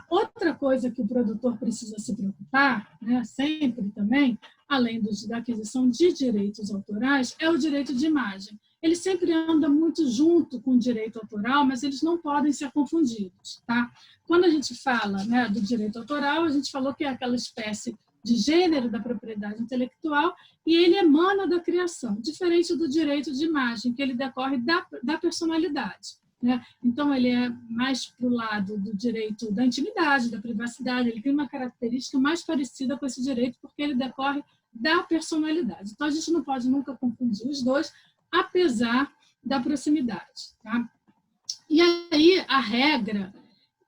Outra coisa que o produtor precisa se preocupar, né, sempre também, além da aquisição de direitos autorais, é o direito de imagem. Ele sempre anda muito junto com o direito autoral, mas eles não podem ser confundidos. Tá? Quando a gente fala, né, do direito autoral, a gente falou que é aquela espécie de gênero da propriedade intelectual e ele emana da criação, diferente do direito de imagem, que ele decorre da personalidade. Né? Então, ele é mais para o lado do direito da intimidade, da privacidade, ele tem uma característica mais parecida com esse direito, porque ele decorre da personalidade. Então, a gente não pode nunca confundir os dois, apesar da proximidade. Tá? E aí, a regra,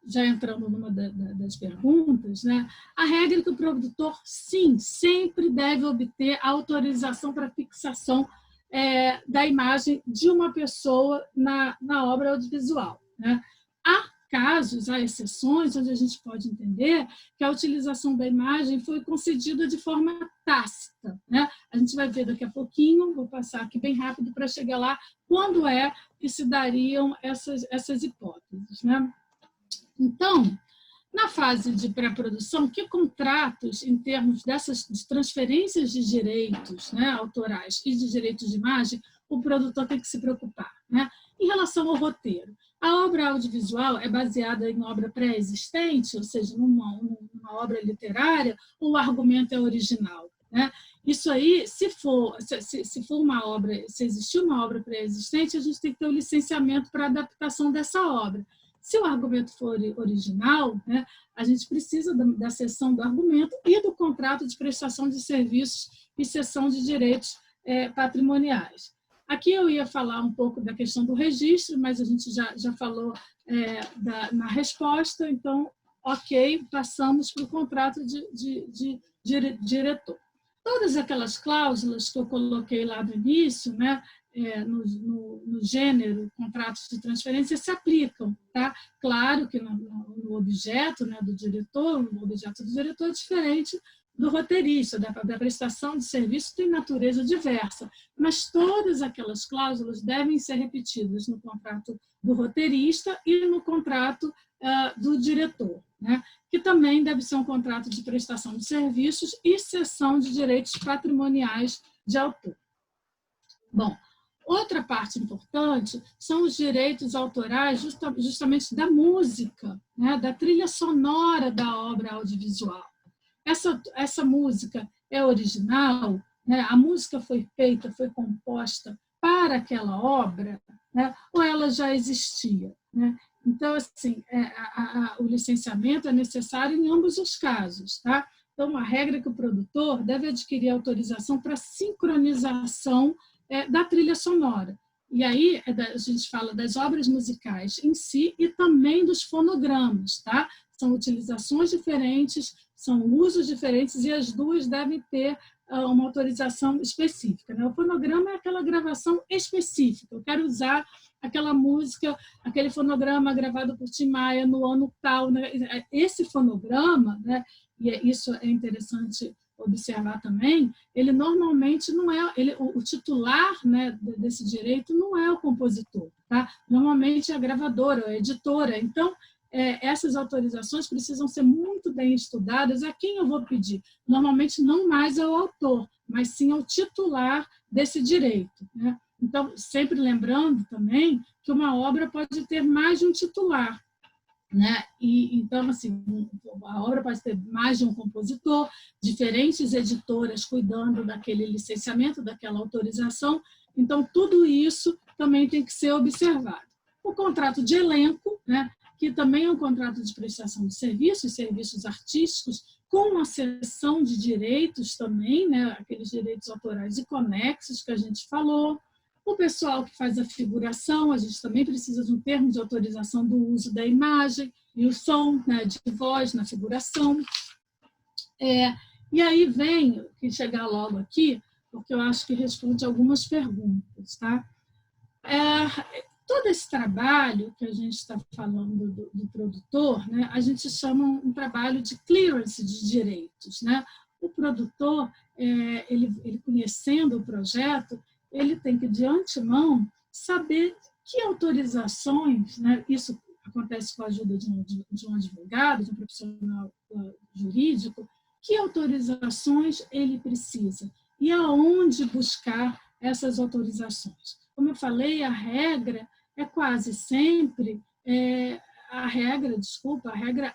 já entrando numa das perguntas, né? A regra é que o produtor, sim, sempre deve obter a autorização para fixação da imagem de uma pessoa na obra audiovisual. Né? Há casos, há exceções, onde a gente pode entender que a utilização da imagem foi concedida de forma tácita. Né? A gente vai ver daqui a pouquinho, vou passar aqui bem rápido para chegar lá, quando que se dariam essas hipóteses. Né? Então, na fase de pré-produção, que contratos, em termos dessas transferências de direitos, né, autorais e de direitos de imagem, o produtor tem que se preocupar? Né? Em relação ao roteiro, a obra audiovisual é baseada em obra pré-existente, ou seja, numa obra literária, ou o argumento é original? Né? Isso aí, se uma obra, se existir uma obra pré-existente, a gente tem que ter o licenciamento para a adaptação dessa obra. Se o argumento for original, né, a gente precisa da cessão do argumento e do contrato de prestação de serviços e cessão de direitos patrimoniais. Aqui eu ia falar um pouco da questão do registro, mas a gente já falou na resposta, então, ok, passamos para o contrato de diretor. Todas aquelas cláusulas que eu coloquei lá no início, né, no gênero contratos de transferência se aplicam. Tá? Claro que no objeto, né, do diretor, o objeto do diretor é diferente do roteirista, da prestação de serviço tem natureza diversa, mas todas aquelas cláusulas devem ser repetidas no contrato do roteirista e no contrato do diretor, né? Que também deve ser um contrato de prestação de serviços e cessão de direitos patrimoniais de autor. Bom, outra parte importante são os direitos autorais justamente da música, né? Da trilha sonora da obra audiovisual. Essa música é original, né? A música foi feita, foi composta para aquela obra, né? Ou ela já existia? Né? Então, assim, o licenciamento é necessário em ambos os casos. Tá? Então, a regra é que o produtor deve adquirir autorização para sincronização da trilha sonora. E aí a gente fala das obras musicais em si e também dos fonogramas. Tá? São utilizações diferentes, são usos diferentes e as duas devem ter uma autorização específica. Né? O fonograma é aquela gravação específica. Eu quero usar aquela música, aquele fonograma gravado por Tim Maia no ano tal. Né? Esse fonograma, né? E isso é interessante observar também, ele normalmente não é, o titular, né, desse direito não é o compositor. Tá? Normalmente é a gravadora, a editora. Então, essas autorizações precisam ser muito bem estudadas. A quem eu vou pedir? Normalmente não mais ao autor, mas sim ao titular desse direito. Né? Então, sempre lembrando também que uma obra pode ter mais de um titular, né? E, então, assim, a obra pode ter mais de um compositor, diferentes editoras cuidando daquele licenciamento, daquela autorização. Então, tudo isso também tem que ser observado. O contrato de elenco, né? Que também é um contrato de prestação de serviços, serviços artísticos, com uma seção de direitos também, né? Aqueles direitos autorais e conexos que a gente falou. O pessoal que faz a figuração, a gente também precisa de um termo de autorização do uso da imagem e o som, né, de voz na figuração. E aí vem, que chegar logo aqui, porque eu acho que responde algumas perguntas. Tá? Todo esse trabalho que a gente está falando do produtor, né, a gente chama um trabalho de clearance de direitos. Né? O produtor, ele conhecendo o projeto, ele tem que, de antemão, saber que autorizações, né, isso acontece com a ajuda de um advogado, de um profissional jurídico, que autorizações ele precisa e aonde buscar essas autorizações. Como eu falei, a regra é quase sempre, a regra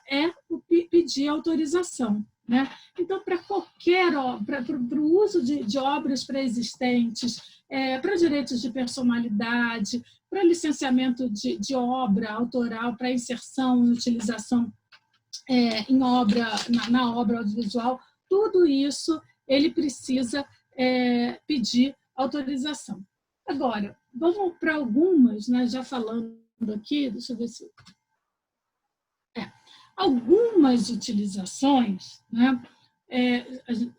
é o pedir autorização. Né? Então, para qualquer obra, para o uso de obras pré-existentes, para direitos de personalidade, para licenciamento de obra autoral, para inserção e utilização em obra, na obra audiovisual, tudo isso ele precisa pedir autorização. Agora, vamos para algumas, né, já falando aqui, deixa eu ver se... Algumas utilizações, né,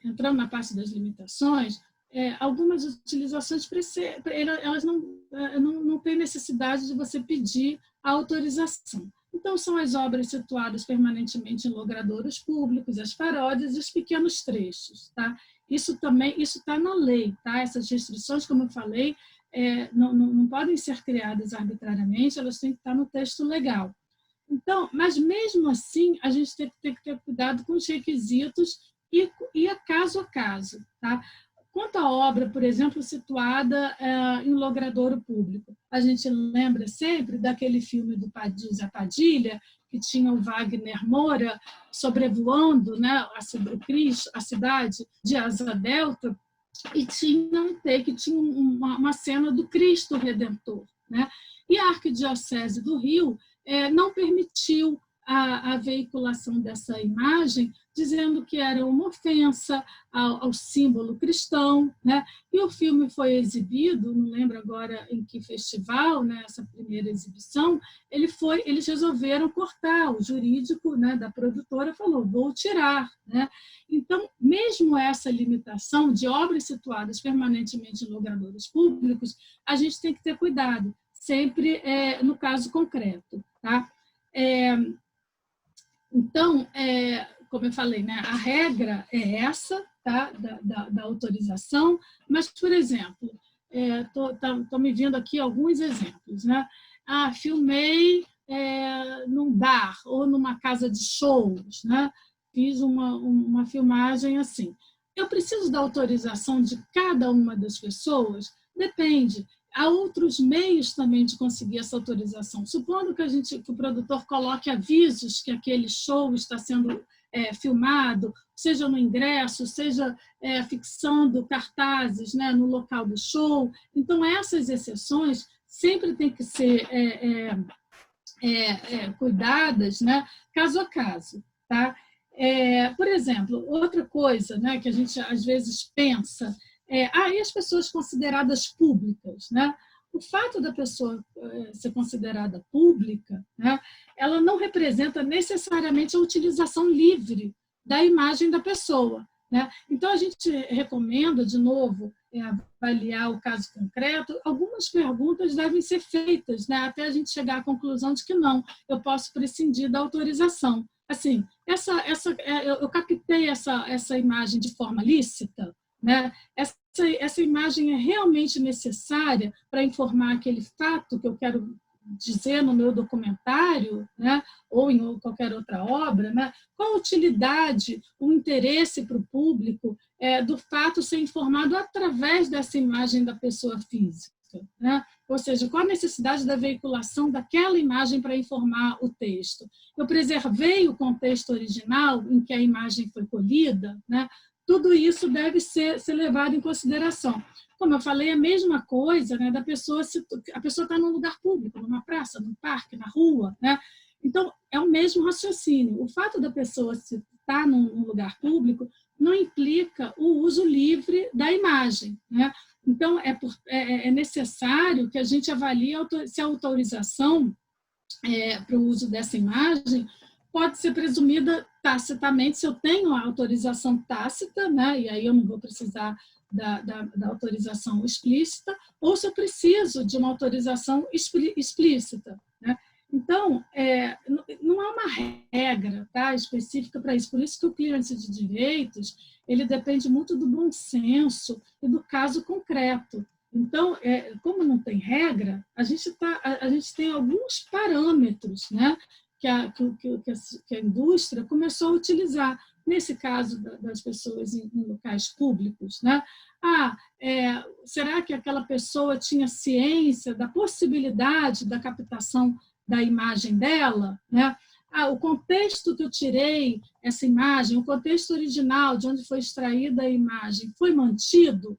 entrando na parte das limitações, algumas utilizações elas não têm necessidade de você pedir a autorização. Então, são as obras situadas permanentemente em logradouros públicos, as paródias e os pequenos trechos. Tá? Isso está na lei. Tá? Essas restrições, como eu falei, não podem ser criadas arbitrariamente, elas têm que estar no texto legal. Então, mas mesmo assim, a gente tem que ter cuidado com os requisitos e a caso. Tá? Quanto à obra, por exemplo, situada em logradouro público, a gente lembra sempre daquele filme do Zé Padilha, que tinha o Wagner Moura sobrevoando, né, a cidade de Asa Delta, e tinha uma cena do Cristo Redentor. Né? E a Arquidiocese do Rio não permitiu a veiculação dessa imagem, dizendo que era uma ofensa ao símbolo cristão. Né? E o filme foi exibido, não lembro agora em que festival, né, essa primeira exibição, eles resolveram cortar, o jurídico, né, da produtora falou, vou tirar. Né? Então, mesmo essa limitação de obras situadas permanentemente em logradouros públicos, a gente tem que ter cuidado, sempre no caso concreto. Tá? Então, como eu falei, né, a regra é essa, tá, da autorização, mas, por exemplo, estou me vindo aqui alguns exemplos. Né? Filmei num bar ou numa casa de shows, né? Fiz uma filmagem assim. Eu preciso da autorização de cada uma das pessoas? Depende. Há outros meios também de conseguir essa autorização. Supondo que o produtor coloque avisos que aquele show está sendo filmado, seja no ingresso, seja fixando cartazes, né, no local do show. Então, essas exceções sempre têm que ser cuidadas, né, caso a caso. Tá? Por exemplo, outra coisa, né, que a gente às vezes pensa, e as pessoas consideradas públicas, né? O fato da pessoa ser considerada pública, né, ela não representa necessariamente a utilização livre da imagem da pessoa. Né? Então, a gente recomenda, de novo, avaliar o caso concreto. Algumas perguntas devem ser feitas, né, até a gente chegar à conclusão de que não, eu posso prescindir da autorização. Assim, eu captei essa imagem de forma lícita? Né? Essa imagem é realmente necessária para informar aquele fato que eu quero dizer no meu documentário, né? Ou em qualquer outra obra? Né? Qual a utilidade, o interesse para o público do fato ser informado através dessa imagem da pessoa física? explícita, né? Ou seja, qual a necessidade da veiculação daquela imagem para informar o texto? Eu preservei o contexto original em que a imagem foi colhida, né? Tudo isso deve ser levado em consideração. Como eu falei, a mesma coisa, né, da pessoa, a pessoa está num lugar público, numa praça, num parque, na rua, né? Então, é o mesmo raciocínio. O fato da pessoa estar num lugar público não implica o uso livre da imagem, né? Então, é necessário que a gente avalie se a autorização para o uso dessa imagem pode ser presumida tacitamente, se eu tenho a autorização tácita, né? E aí eu não vou precisar da autorização explícita, ou se eu preciso de uma autorização explícita, né? Então, não há uma regra, tá, específica para isso. Por isso que o clearance de direitos ele depende muito do bom senso e do caso concreto. Então, como não tem regra, a gente tem alguns parâmetros, né, que a indústria começou a utilizar. Nesse caso das pessoas em locais públicos, né? Será que aquela pessoa tinha ciência da possibilidade da captação da imagem dela, né? O contexto que eu tirei essa imagem, o contexto original de onde foi extraída a imagem, foi mantido?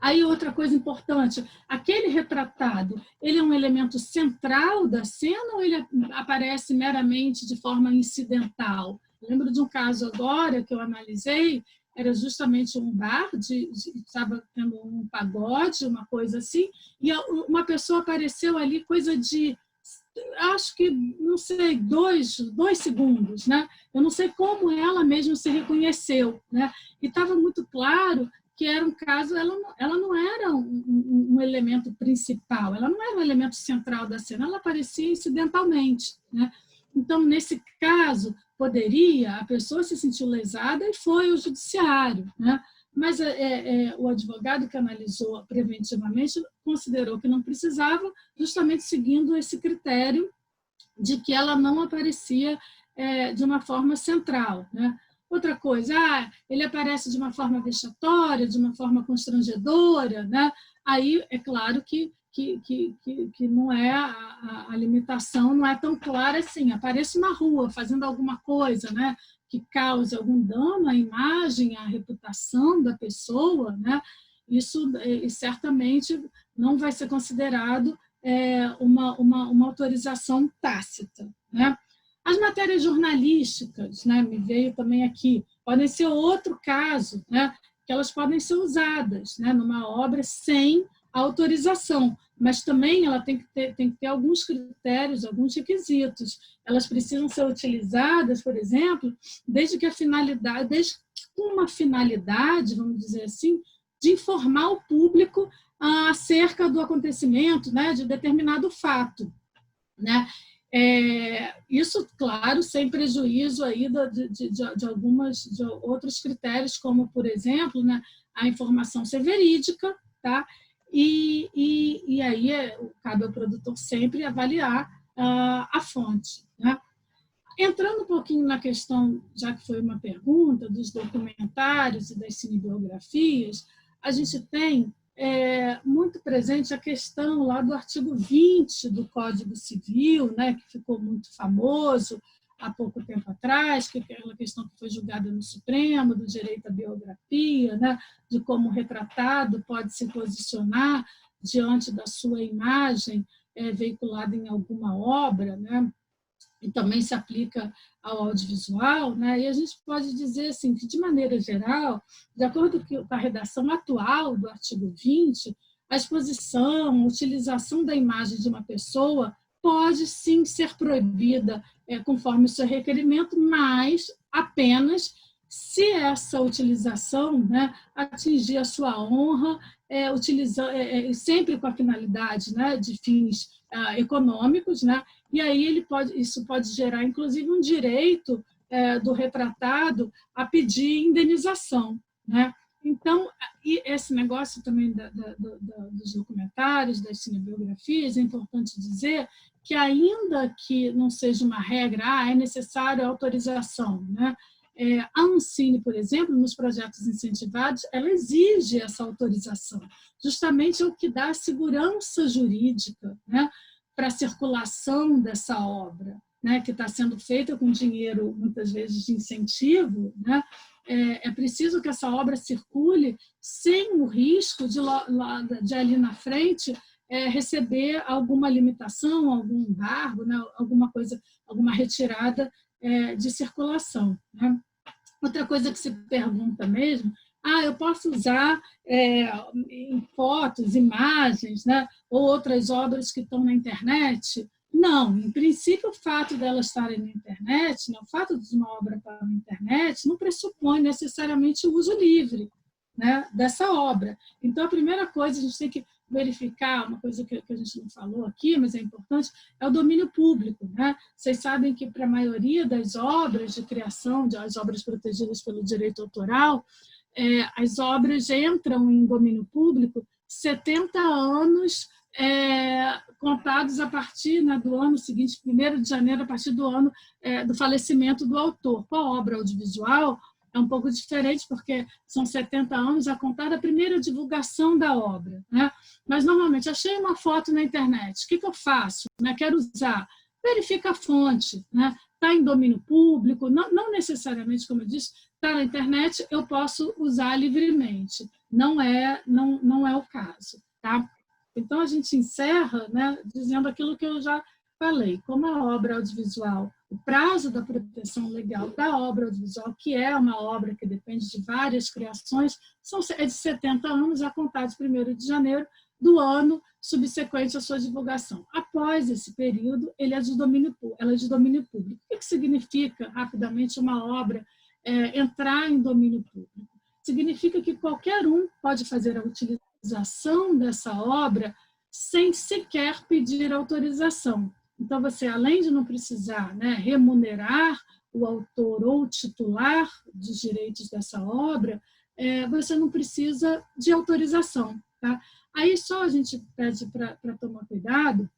Aí outra coisa importante, aquele retratado, ele é um elemento central da cena ou ele aparece meramente de forma incidental? Eu lembro de um caso agora que eu analisei, era justamente um bar, estava tendo um pagode, uma coisa assim, e uma pessoa apareceu ali, coisa de, acho que, não sei, 2 segundos, né? Eu não sei como ela mesma se reconheceu, né? E estava muito claro que era um caso, ela não era um elemento principal, ela não era um elemento central da cena, ela aparecia incidentalmente, né? Então, nesse caso, poderia, a pessoa se sentiu lesada e foi ao judiciário, né? Mas o advogado que analisou preventivamente considerou que não precisava, justamente seguindo esse critério de que ela não aparecia de uma forma central, né? Outra coisa, ele aparece de uma forma vexatória, de uma forma constrangedora, né? Aí é claro que não é a limitação não é tão clara assim. Apareço na rua fazendo alguma coisa, né, que cause algum dano à imagem, à reputação da pessoa, né? Isso certamente não vai ser considerado uma autorização tácita, né? As matérias jornalísticas, né, me veio também aqui, podem ser outro caso, né, que elas podem ser usadas, né, numa obra sem autorização, mas também ela tem que ter alguns critérios, alguns requisitos. Elas precisam ser utilizadas, por exemplo, desde com uma finalidade, vamos dizer assim, de informar o público acerca do acontecimento, né, de determinado fato, né? Isso, claro, sem prejuízo aí de outros critérios, como, por exemplo, né, a informação ser verídica, tá? E aí cabe ao produtor sempre avaliar a fonte, né? Entrando um pouquinho na questão, já que foi uma pergunta, dos documentários e das cinebiografias, a gente tem muito presente a questão lá do artigo 20 do Código Civil, né, que ficou muito famoso há pouco tempo atrás, que é aquela questão que foi julgada no Supremo, do direito à biografia, né, de como o retratado pode se posicionar diante da sua imagem veiculada em alguma obra, né, e também se aplica ao audiovisual, né? E a gente pode dizer assim, que, de maneira geral, de acordo com a redação atual do artigo 20, a exposição, a utilização da imagem de uma pessoa pode, sim, ser proibida conforme o seu requerimento, mas apenas se essa utilização, né, atingir a sua honra, sempre com a finalidade, né, de fins econômicos, né? E aí isso pode gerar, inclusive, um direito do retratado a pedir indenização, né? Então, e esse negócio também dos documentários, das cinebiografias, é importante dizer que, ainda que não seja uma regra, é necessário a autorização, né? A Ancine, por exemplo, nos projetos incentivados, ela exige essa autorização, justamente o que dá segurança jurídica, né, para a circulação dessa obra, né, que está sendo feita com dinheiro, muitas vezes, de incentivo, né. É preciso que essa obra circule sem o risco de ali na frente receber alguma limitação, algum embargo, né, alguma coisa, alguma retirada de circulação, né. Outra coisa que se pergunta mesmo, eu posso usar em fotos, imagens, né, ou outras obras que estão na internet? Não, em princípio, o fato delas estarem na internet, né, o fato de uma obra estar na internet, não pressupõe necessariamente o uso livre, né, dessa obra. Então, a primeira coisa, a gente tem que verificar, uma coisa que a gente não falou aqui, mas é importante, é o domínio público, né? Vocês sabem que, para a maioria das obras de criação, as obras protegidas pelo direito autoral, as obras entram em domínio público 70 anos contados a partir, né, do ano seguinte, 1º de janeiro, a partir do ano do falecimento do autor. Com a obra audiovisual, é um pouco diferente, porque são 70 anos a contar da primeira divulgação da obra, né? Mas, normalmente, achei uma foto na internet, o que eu faço? Né? Quero usar. Verifica a fonte, né? Está em domínio público, não necessariamente, como eu disse, está na internet, eu posso usar livremente. Não é o caso, tá? Então, a gente encerra, né, dizendo aquilo que eu já falei. Como a obra audiovisual, o prazo da proteção legal da obra audiovisual, que é uma obra que depende de várias criações, é de 70 anos a contar de 1º de janeiro do ano subsequente à sua divulgação. Após esse período, ela é de domínio público. O que significa, rapidamente, uma obra entrar em domínio público? Significa que qualquer um pode fazer a utilização dessa obra sem sequer pedir autorização. Então, você, além de não precisar, né, remunerar o autor ou o titular dos direitos dessa obra, você não precisa de autorização, tá? Aí só a gente pede para tomar cuidado,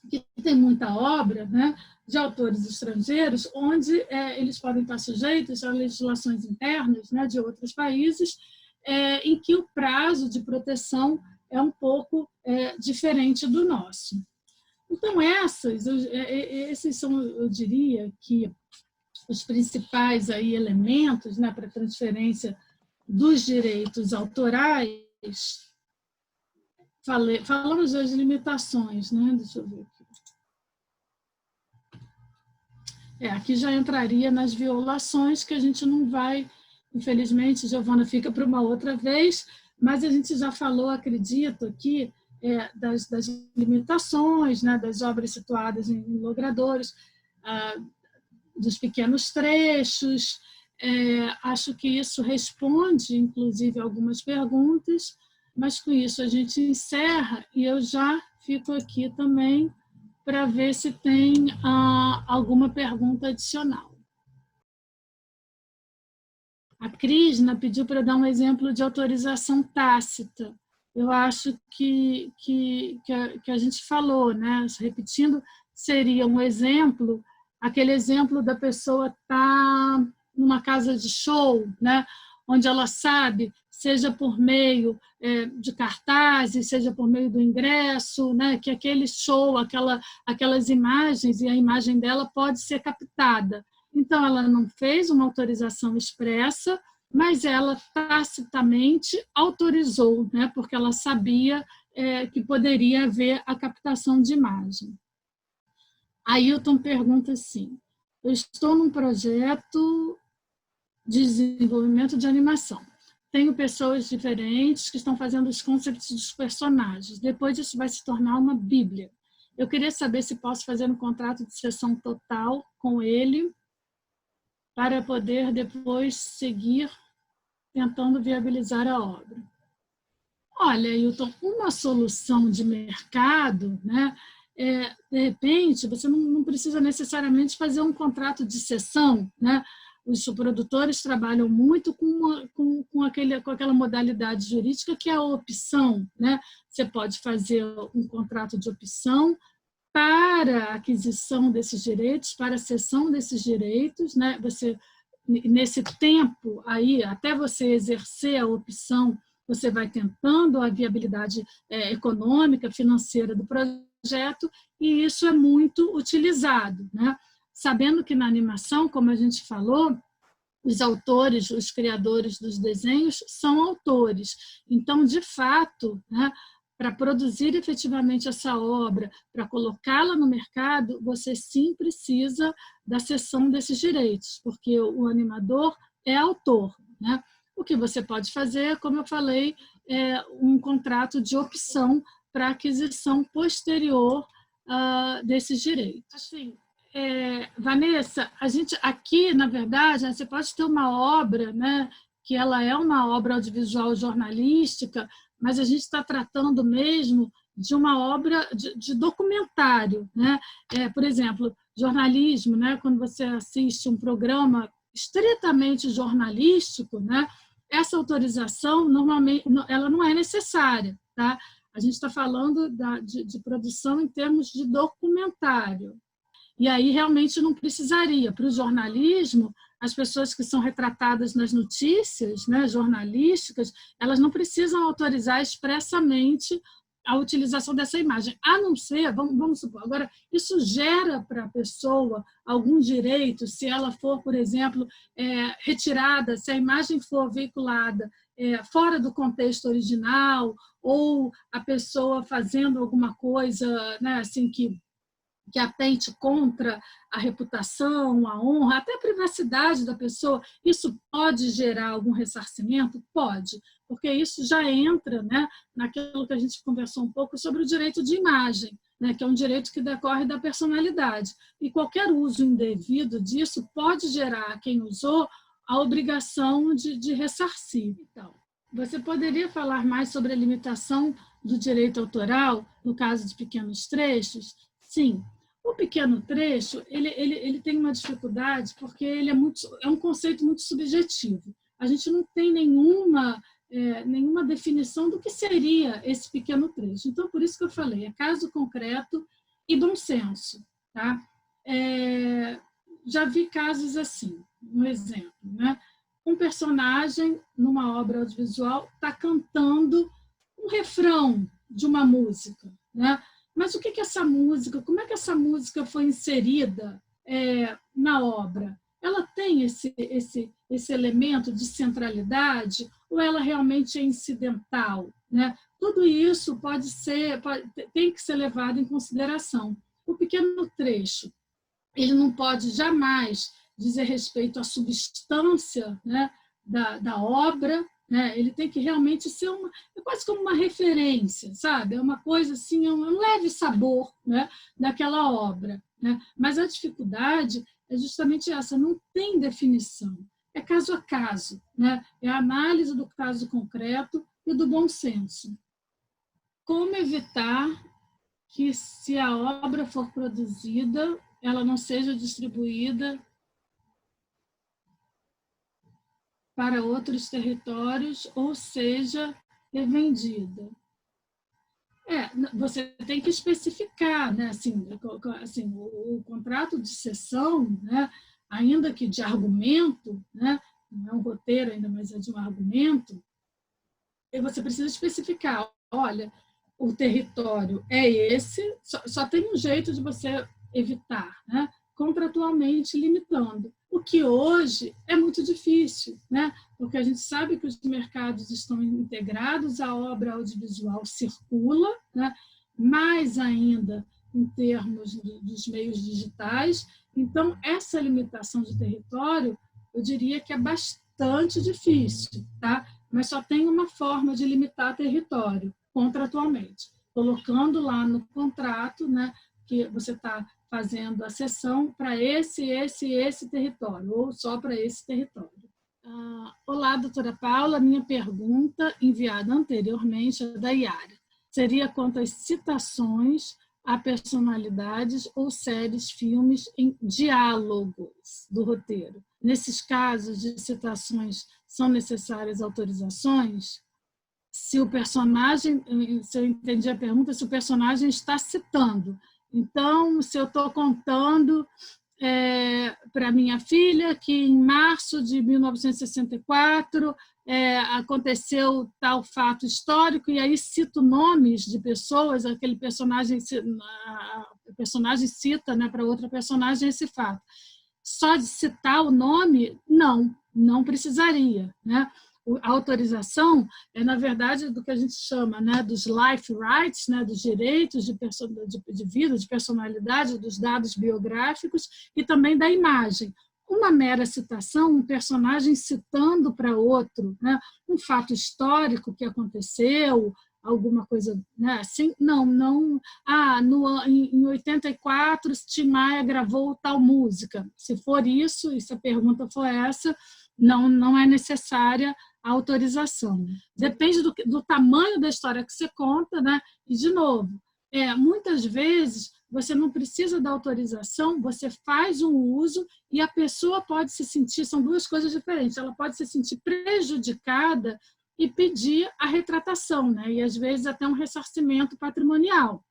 que tem muita obra, né, de autores estrangeiros, onde eles podem estar sujeitos a legislações internas, né, de outros países, em que o prazo de proteção é um pouco diferente do nosso. Então, esses são, eu diria, que os principais aí elementos, né, para a transferência dos direitos autorais. Falamos das limitações, né? Deixa eu ver aqui. Aqui já entraria nas violações, que a gente não vai, infelizmente, Giovana, fica para uma outra vez, mas a gente já falou, acredito, aqui, das limitações, né, das obras situadas em logradouros, dos pequenos trechos. Acho que isso responde, inclusive, algumas perguntas, mas com isso a gente encerra e eu já fico aqui também para ver se tem alguma pergunta adicional. A Krishna pediu para dar um exemplo de autorização tácita. Eu acho que a gente falou, né? Repetindo, seria um exemplo, aquele exemplo da pessoa estar numa casa de show, né? Onde ela sabe, seja por meio de cartazes, seja por meio do ingresso, né? Que aquele show, aquelas imagens, e a imagem dela pode ser captada. Então, ela não fez uma autorização expressa, mas ela tacitamente autorizou, né? Porque ela sabia que poderia haver a captação de imagem. Ailton pergunta assim: eu estou num projeto de desenvolvimento de animação. Tenho pessoas diferentes que estão fazendo os conceitos dos personagens. Depois isso vai se tornar uma bíblia. Eu queria saber se posso fazer um contrato de cessão total com ele para poder depois seguir tentando viabilizar a obra. Olha, Ailton, uma solução de mercado, né? De repente, você não precisa necessariamente fazer um contrato de cessão, né? Os produtores trabalham muito com aquela modalidade jurídica que é a opção, né? Você pode fazer um contrato de opção para a aquisição desses direitos, para a cessão desses direitos, né? Você nesse tempo aí, até você exercer a opção, você vai tentando a viabilidade econômica, financeira do projeto, e isso é muito utilizado, né? Sabendo que na animação, como a gente falou, os autores, os criadores dos desenhos são autores. Então, de fato, né, para produzir efetivamente essa obra, para colocá-la no mercado, você sim precisa da cessão desses direitos, porque o animador é autor, né? O que você pode fazer, como eu falei, é um contrato de opção para aquisição posterior desses direitos. Assim, Vanessa, a gente aqui, na verdade, você pode ter uma obra, né, que ela é uma obra audiovisual jornalística, mas a gente está tratando mesmo de uma obra de documentário, né? Por exemplo, jornalismo, né? Quando você assiste um programa estritamente jornalístico, né? Essa autorização normalmente ela não é necessária, tá? A gente está falando de produção em termos de documentário. E aí realmente não precisaria. Para o jornalismo, as pessoas que são retratadas nas notícias, né, jornalísticas, elas não precisam autorizar expressamente a utilização dessa imagem, a não ser, vamos supor, agora, isso gera para a pessoa algum direito, se ela for, por exemplo, retirada, se a imagem for veiculada fora do contexto original, ou a pessoa fazendo alguma coisa, né, assim, que atente contra a reputação, a honra, até a privacidade da pessoa, isso pode gerar algum ressarcimento? Pode, porque isso já entra, né, naquilo que a gente conversou um pouco sobre o direito de imagem, né, que é um direito que decorre da personalidade. E qualquer uso indevido disso pode gerar a quem usou a obrigação de ressarcir. Então, você poderia falar mais sobre a limitação do direito autoral, no caso de pequenos trechos? Sim. O pequeno trecho ele tem uma dificuldade porque ele é um conceito muito subjetivo. A gente não tem nenhuma definição do que seria esse pequeno trecho. Então, por isso que eu falei, é caso concreto e bom senso. Tá? Já vi casos assim, um exemplo, né? Um personagem numa obra audiovisual está cantando um refrão de uma música, né? Mas o que é essa música? Como é que essa música foi inserida na obra? Ela tem esse elemento de centralidade ou ela realmente é incidental, né? Tudo isso tem que ser levado em consideração. O pequeno trecho, ele não pode jamais dizer respeito à substância, né, da obra, né? Ele tem que realmente ser quase como uma referência, sabe? É uma coisa assim, um leve sabor, né, daquela obra, né? Mas a dificuldade é justamente essa, não tem definição, é caso a caso, né? É a análise do caso concreto e do bom senso. Como evitar que, se a obra for produzida, ela não seja distribuída para outros territórios ou seja revendida? Você tem que especificar, né? Assim, o contrato de cessão, né? Ainda que de argumento, né? Não é um roteiro ainda, mas é de um argumento, e você precisa especificar, olha, o território é esse, só tem um jeito de você evitar, né? Contratualmente limitando. O que hoje é muito difícil, né? Porque a gente sabe que os mercados estão integrados, a obra audiovisual circula, né? Mais ainda em termos dos meios digitais. Então, essa limitação de território, eu diria que é bastante difícil, tá? Mas só tem uma forma de limitar território, contratualmente, colocando lá no contrato, né, que você está fazendo a cessão para esse território, ou só para esse território. Olá, doutora Paula, minha pergunta, enviada anteriormente, é da Yara. Seria quanto às citações a personalidades ou séries, filmes em diálogos do roteiro. Nesses casos de citações, são necessárias autorizações? Se o personagem, se eu entendi a pergunta, se o personagem está citando. Então, se eu estou contando para minha filha que em março de 1964 aconteceu tal fato histórico, e aí cito nomes de pessoas, aquele personagem, a personagem cita, né, para outra personagem esse fato. Só de citar o nome, não precisaria, né? A autorização na verdade, do que a gente chama, né, dos life rights, né, dos direitos de vida, de personalidade, dos dados biográficos e também da imagem. Uma mera citação, um personagem citando para outro, né, um fato histórico que aconteceu, alguma coisa, né, assim, não. Em 84, Tim Maia gravou tal música. Se for isso, e se a pergunta for essa, não é necessária a autorização. Depende do tamanho da história que você conta, né? E, de novo, muitas vezes você não precisa da autorização, você faz um uso e a pessoa pode se sentir, são duas coisas diferentes, ela pode se sentir prejudicada e pedir a retratação, né? E às vezes até um ressarcimento patrimonial.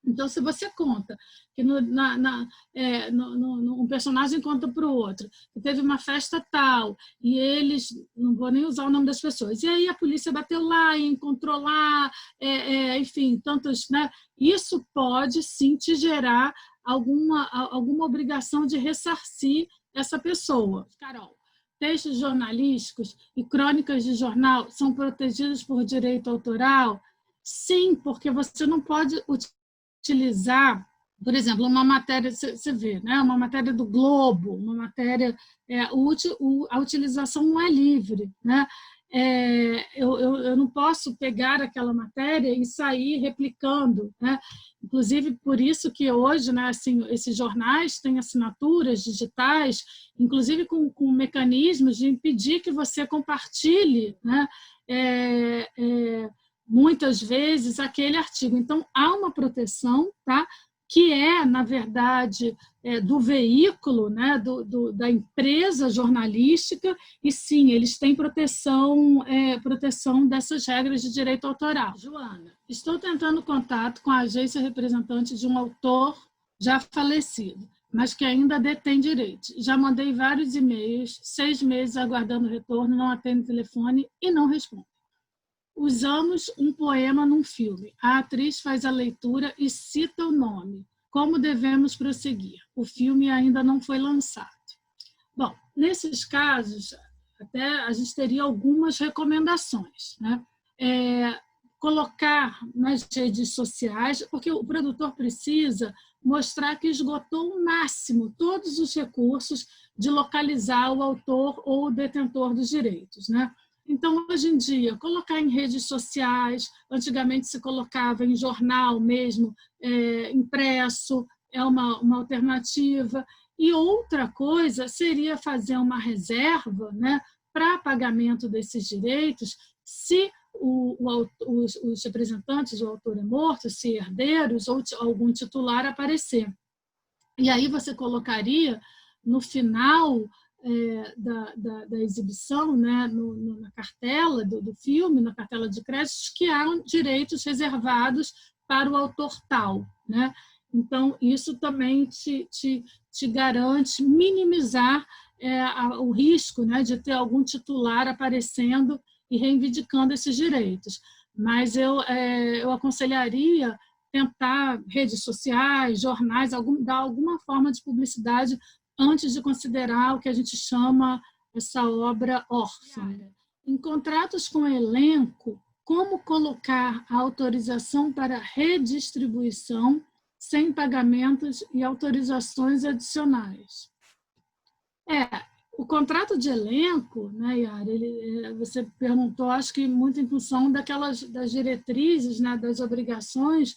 Então, se você conta que um personagem conta para o outro que teve uma festa tal e eles, não vou nem usar o nome das pessoas, e aí a polícia bateu lá e encontrou lá, enfim, tantos, né? Isso pode sim te gerar alguma obrigação de ressarcir essa pessoa. Carol, textos jornalísticos e crônicas de jornal são protegidos por direito autoral? Sim, porque você não pode utilizar, por exemplo, uma matéria, você vê, né? Uma matéria do Globo, uma matéria, a utilização não é livre, né? Eu não posso pegar aquela matéria e sair replicando, né? Inclusive, por isso que hoje, né, assim, esses jornais têm assinaturas digitais, inclusive com mecanismos de impedir que você compartilhe, né? Muitas vezes aquele artigo. Então, há uma proteção, tá? Que na verdade, do veículo, né? Da empresa jornalística, e sim, eles têm proteção dessas regras de direito autoral. Joana, estou tentando contato com a agência representante de um autor já falecido, mas que ainda detém direitos. Já mandei vários e-mails, 6 meses aguardando retorno, não atende o telefone e não responde. Usamos um poema num filme. A atriz faz a leitura e cita o nome. Como devemos prosseguir? O filme ainda não foi lançado. Bom, nesses casos, até a gente teria algumas recomendações, né? Colocar nas redes sociais, porque o produtor precisa mostrar que esgotou o máximo todos os recursos de localizar o autor ou o detentor dos direitos, né? Então, hoje em dia, colocar em redes sociais, antigamente se colocava em jornal mesmo, impresso, é uma alternativa. E outra coisa seria fazer uma reserva, né, para pagamento desses direitos, se os representantes, o autor é morto, se herdeiros ou algum titular aparecer. E aí você colocaria no final da exibição, né, na cartela do filme, na cartela de créditos, que há direitos reservados para o autor tal, né? Então, isso também te garante minimizar o risco, né, de ter algum titular aparecendo e reivindicando esses direitos. Mas eu aconselharia tentar redes sociais, jornais, dar alguma forma de publicidade antes de considerar o que a gente chama essa obra órfã. Em contratos com elenco, como colocar a autorização para redistribuição sem pagamentos e autorizações adicionais? O contrato de elenco, né, Yara, você perguntou, acho que muito em função das diretrizes, né, das obrigações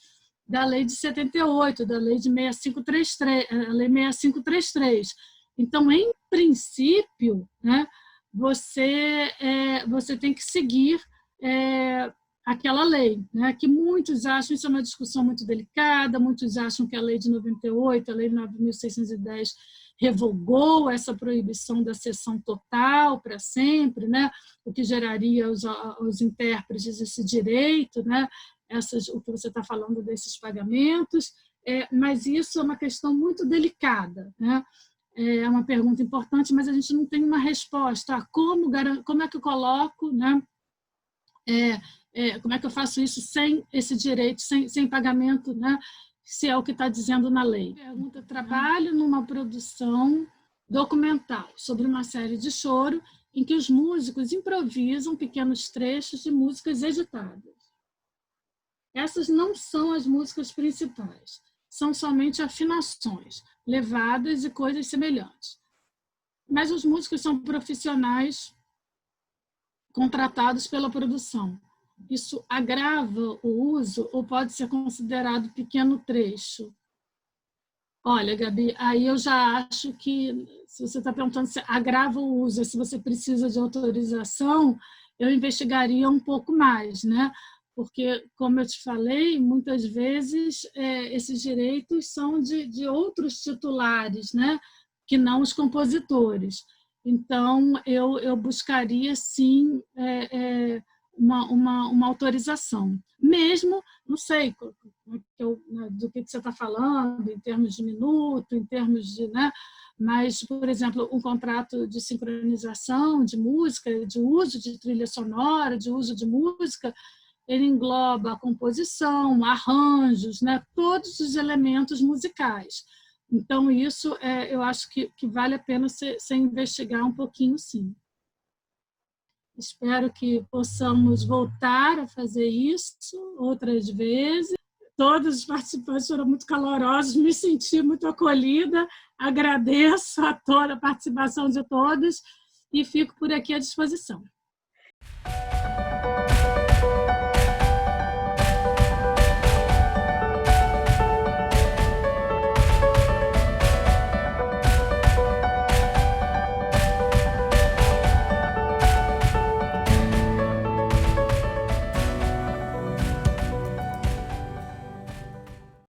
da lei de 78, da lei de 6533, a lei 6533. Então, em princípio, né, você tem que seguir aquela lei, né, que muitos acham, isso é uma discussão muito delicada, muitos acham que a lei de 98, a lei 9.610, revogou essa proibição da cessão total para sempre, né, o que geraria aos intérpretes esse direito, né, o que você está falando desses pagamentos. mas isso é uma questão muito delicada, né? É uma pergunta importante, mas a gente não tem uma resposta. Como é que eu coloco, né? Como é que eu faço isso sem esse direito, sem pagamento, né? Se é o que está dizendo na lei. Pergunta: trabalho numa produção documental sobre uma série de choro em que os músicos improvisam pequenos trechos de músicas editadas. Essas não são as músicas principais, são somente afinações, levadas e coisas semelhantes. Mas os músicos são profissionais contratados pela produção. Isso agrava o uso ou pode ser considerado pequeno trecho? Olha, Gabi, aí eu já acho que, se você está perguntando se agrava o uso, se você precisa de autorização, eu investigaria um pouco mais, né? Porque, como eu te falei, muitas vezes esses direitos são de outros titulares, né? Que não os compositores. Então, eu buscaria, sim, uma autorização. Mesmo, não sei do que você está falando, em termos de minuto, em termos de... Né? Mas, por exemplo, um contrato de sincronização de música, de uso de trilha sonora, de uso de música, ele engloba a composição, arranjos, né? Todos os elementos musicais. Então, isso eu acho que vale a pena você investigar um pouquinho, sim. Espero que possamos voltar a fazer isso outras vezes. Todos os participantes foram muito calorosos, me senti muito acolhida, agradeço a toda a participação de todos e fico por aqui à disposição.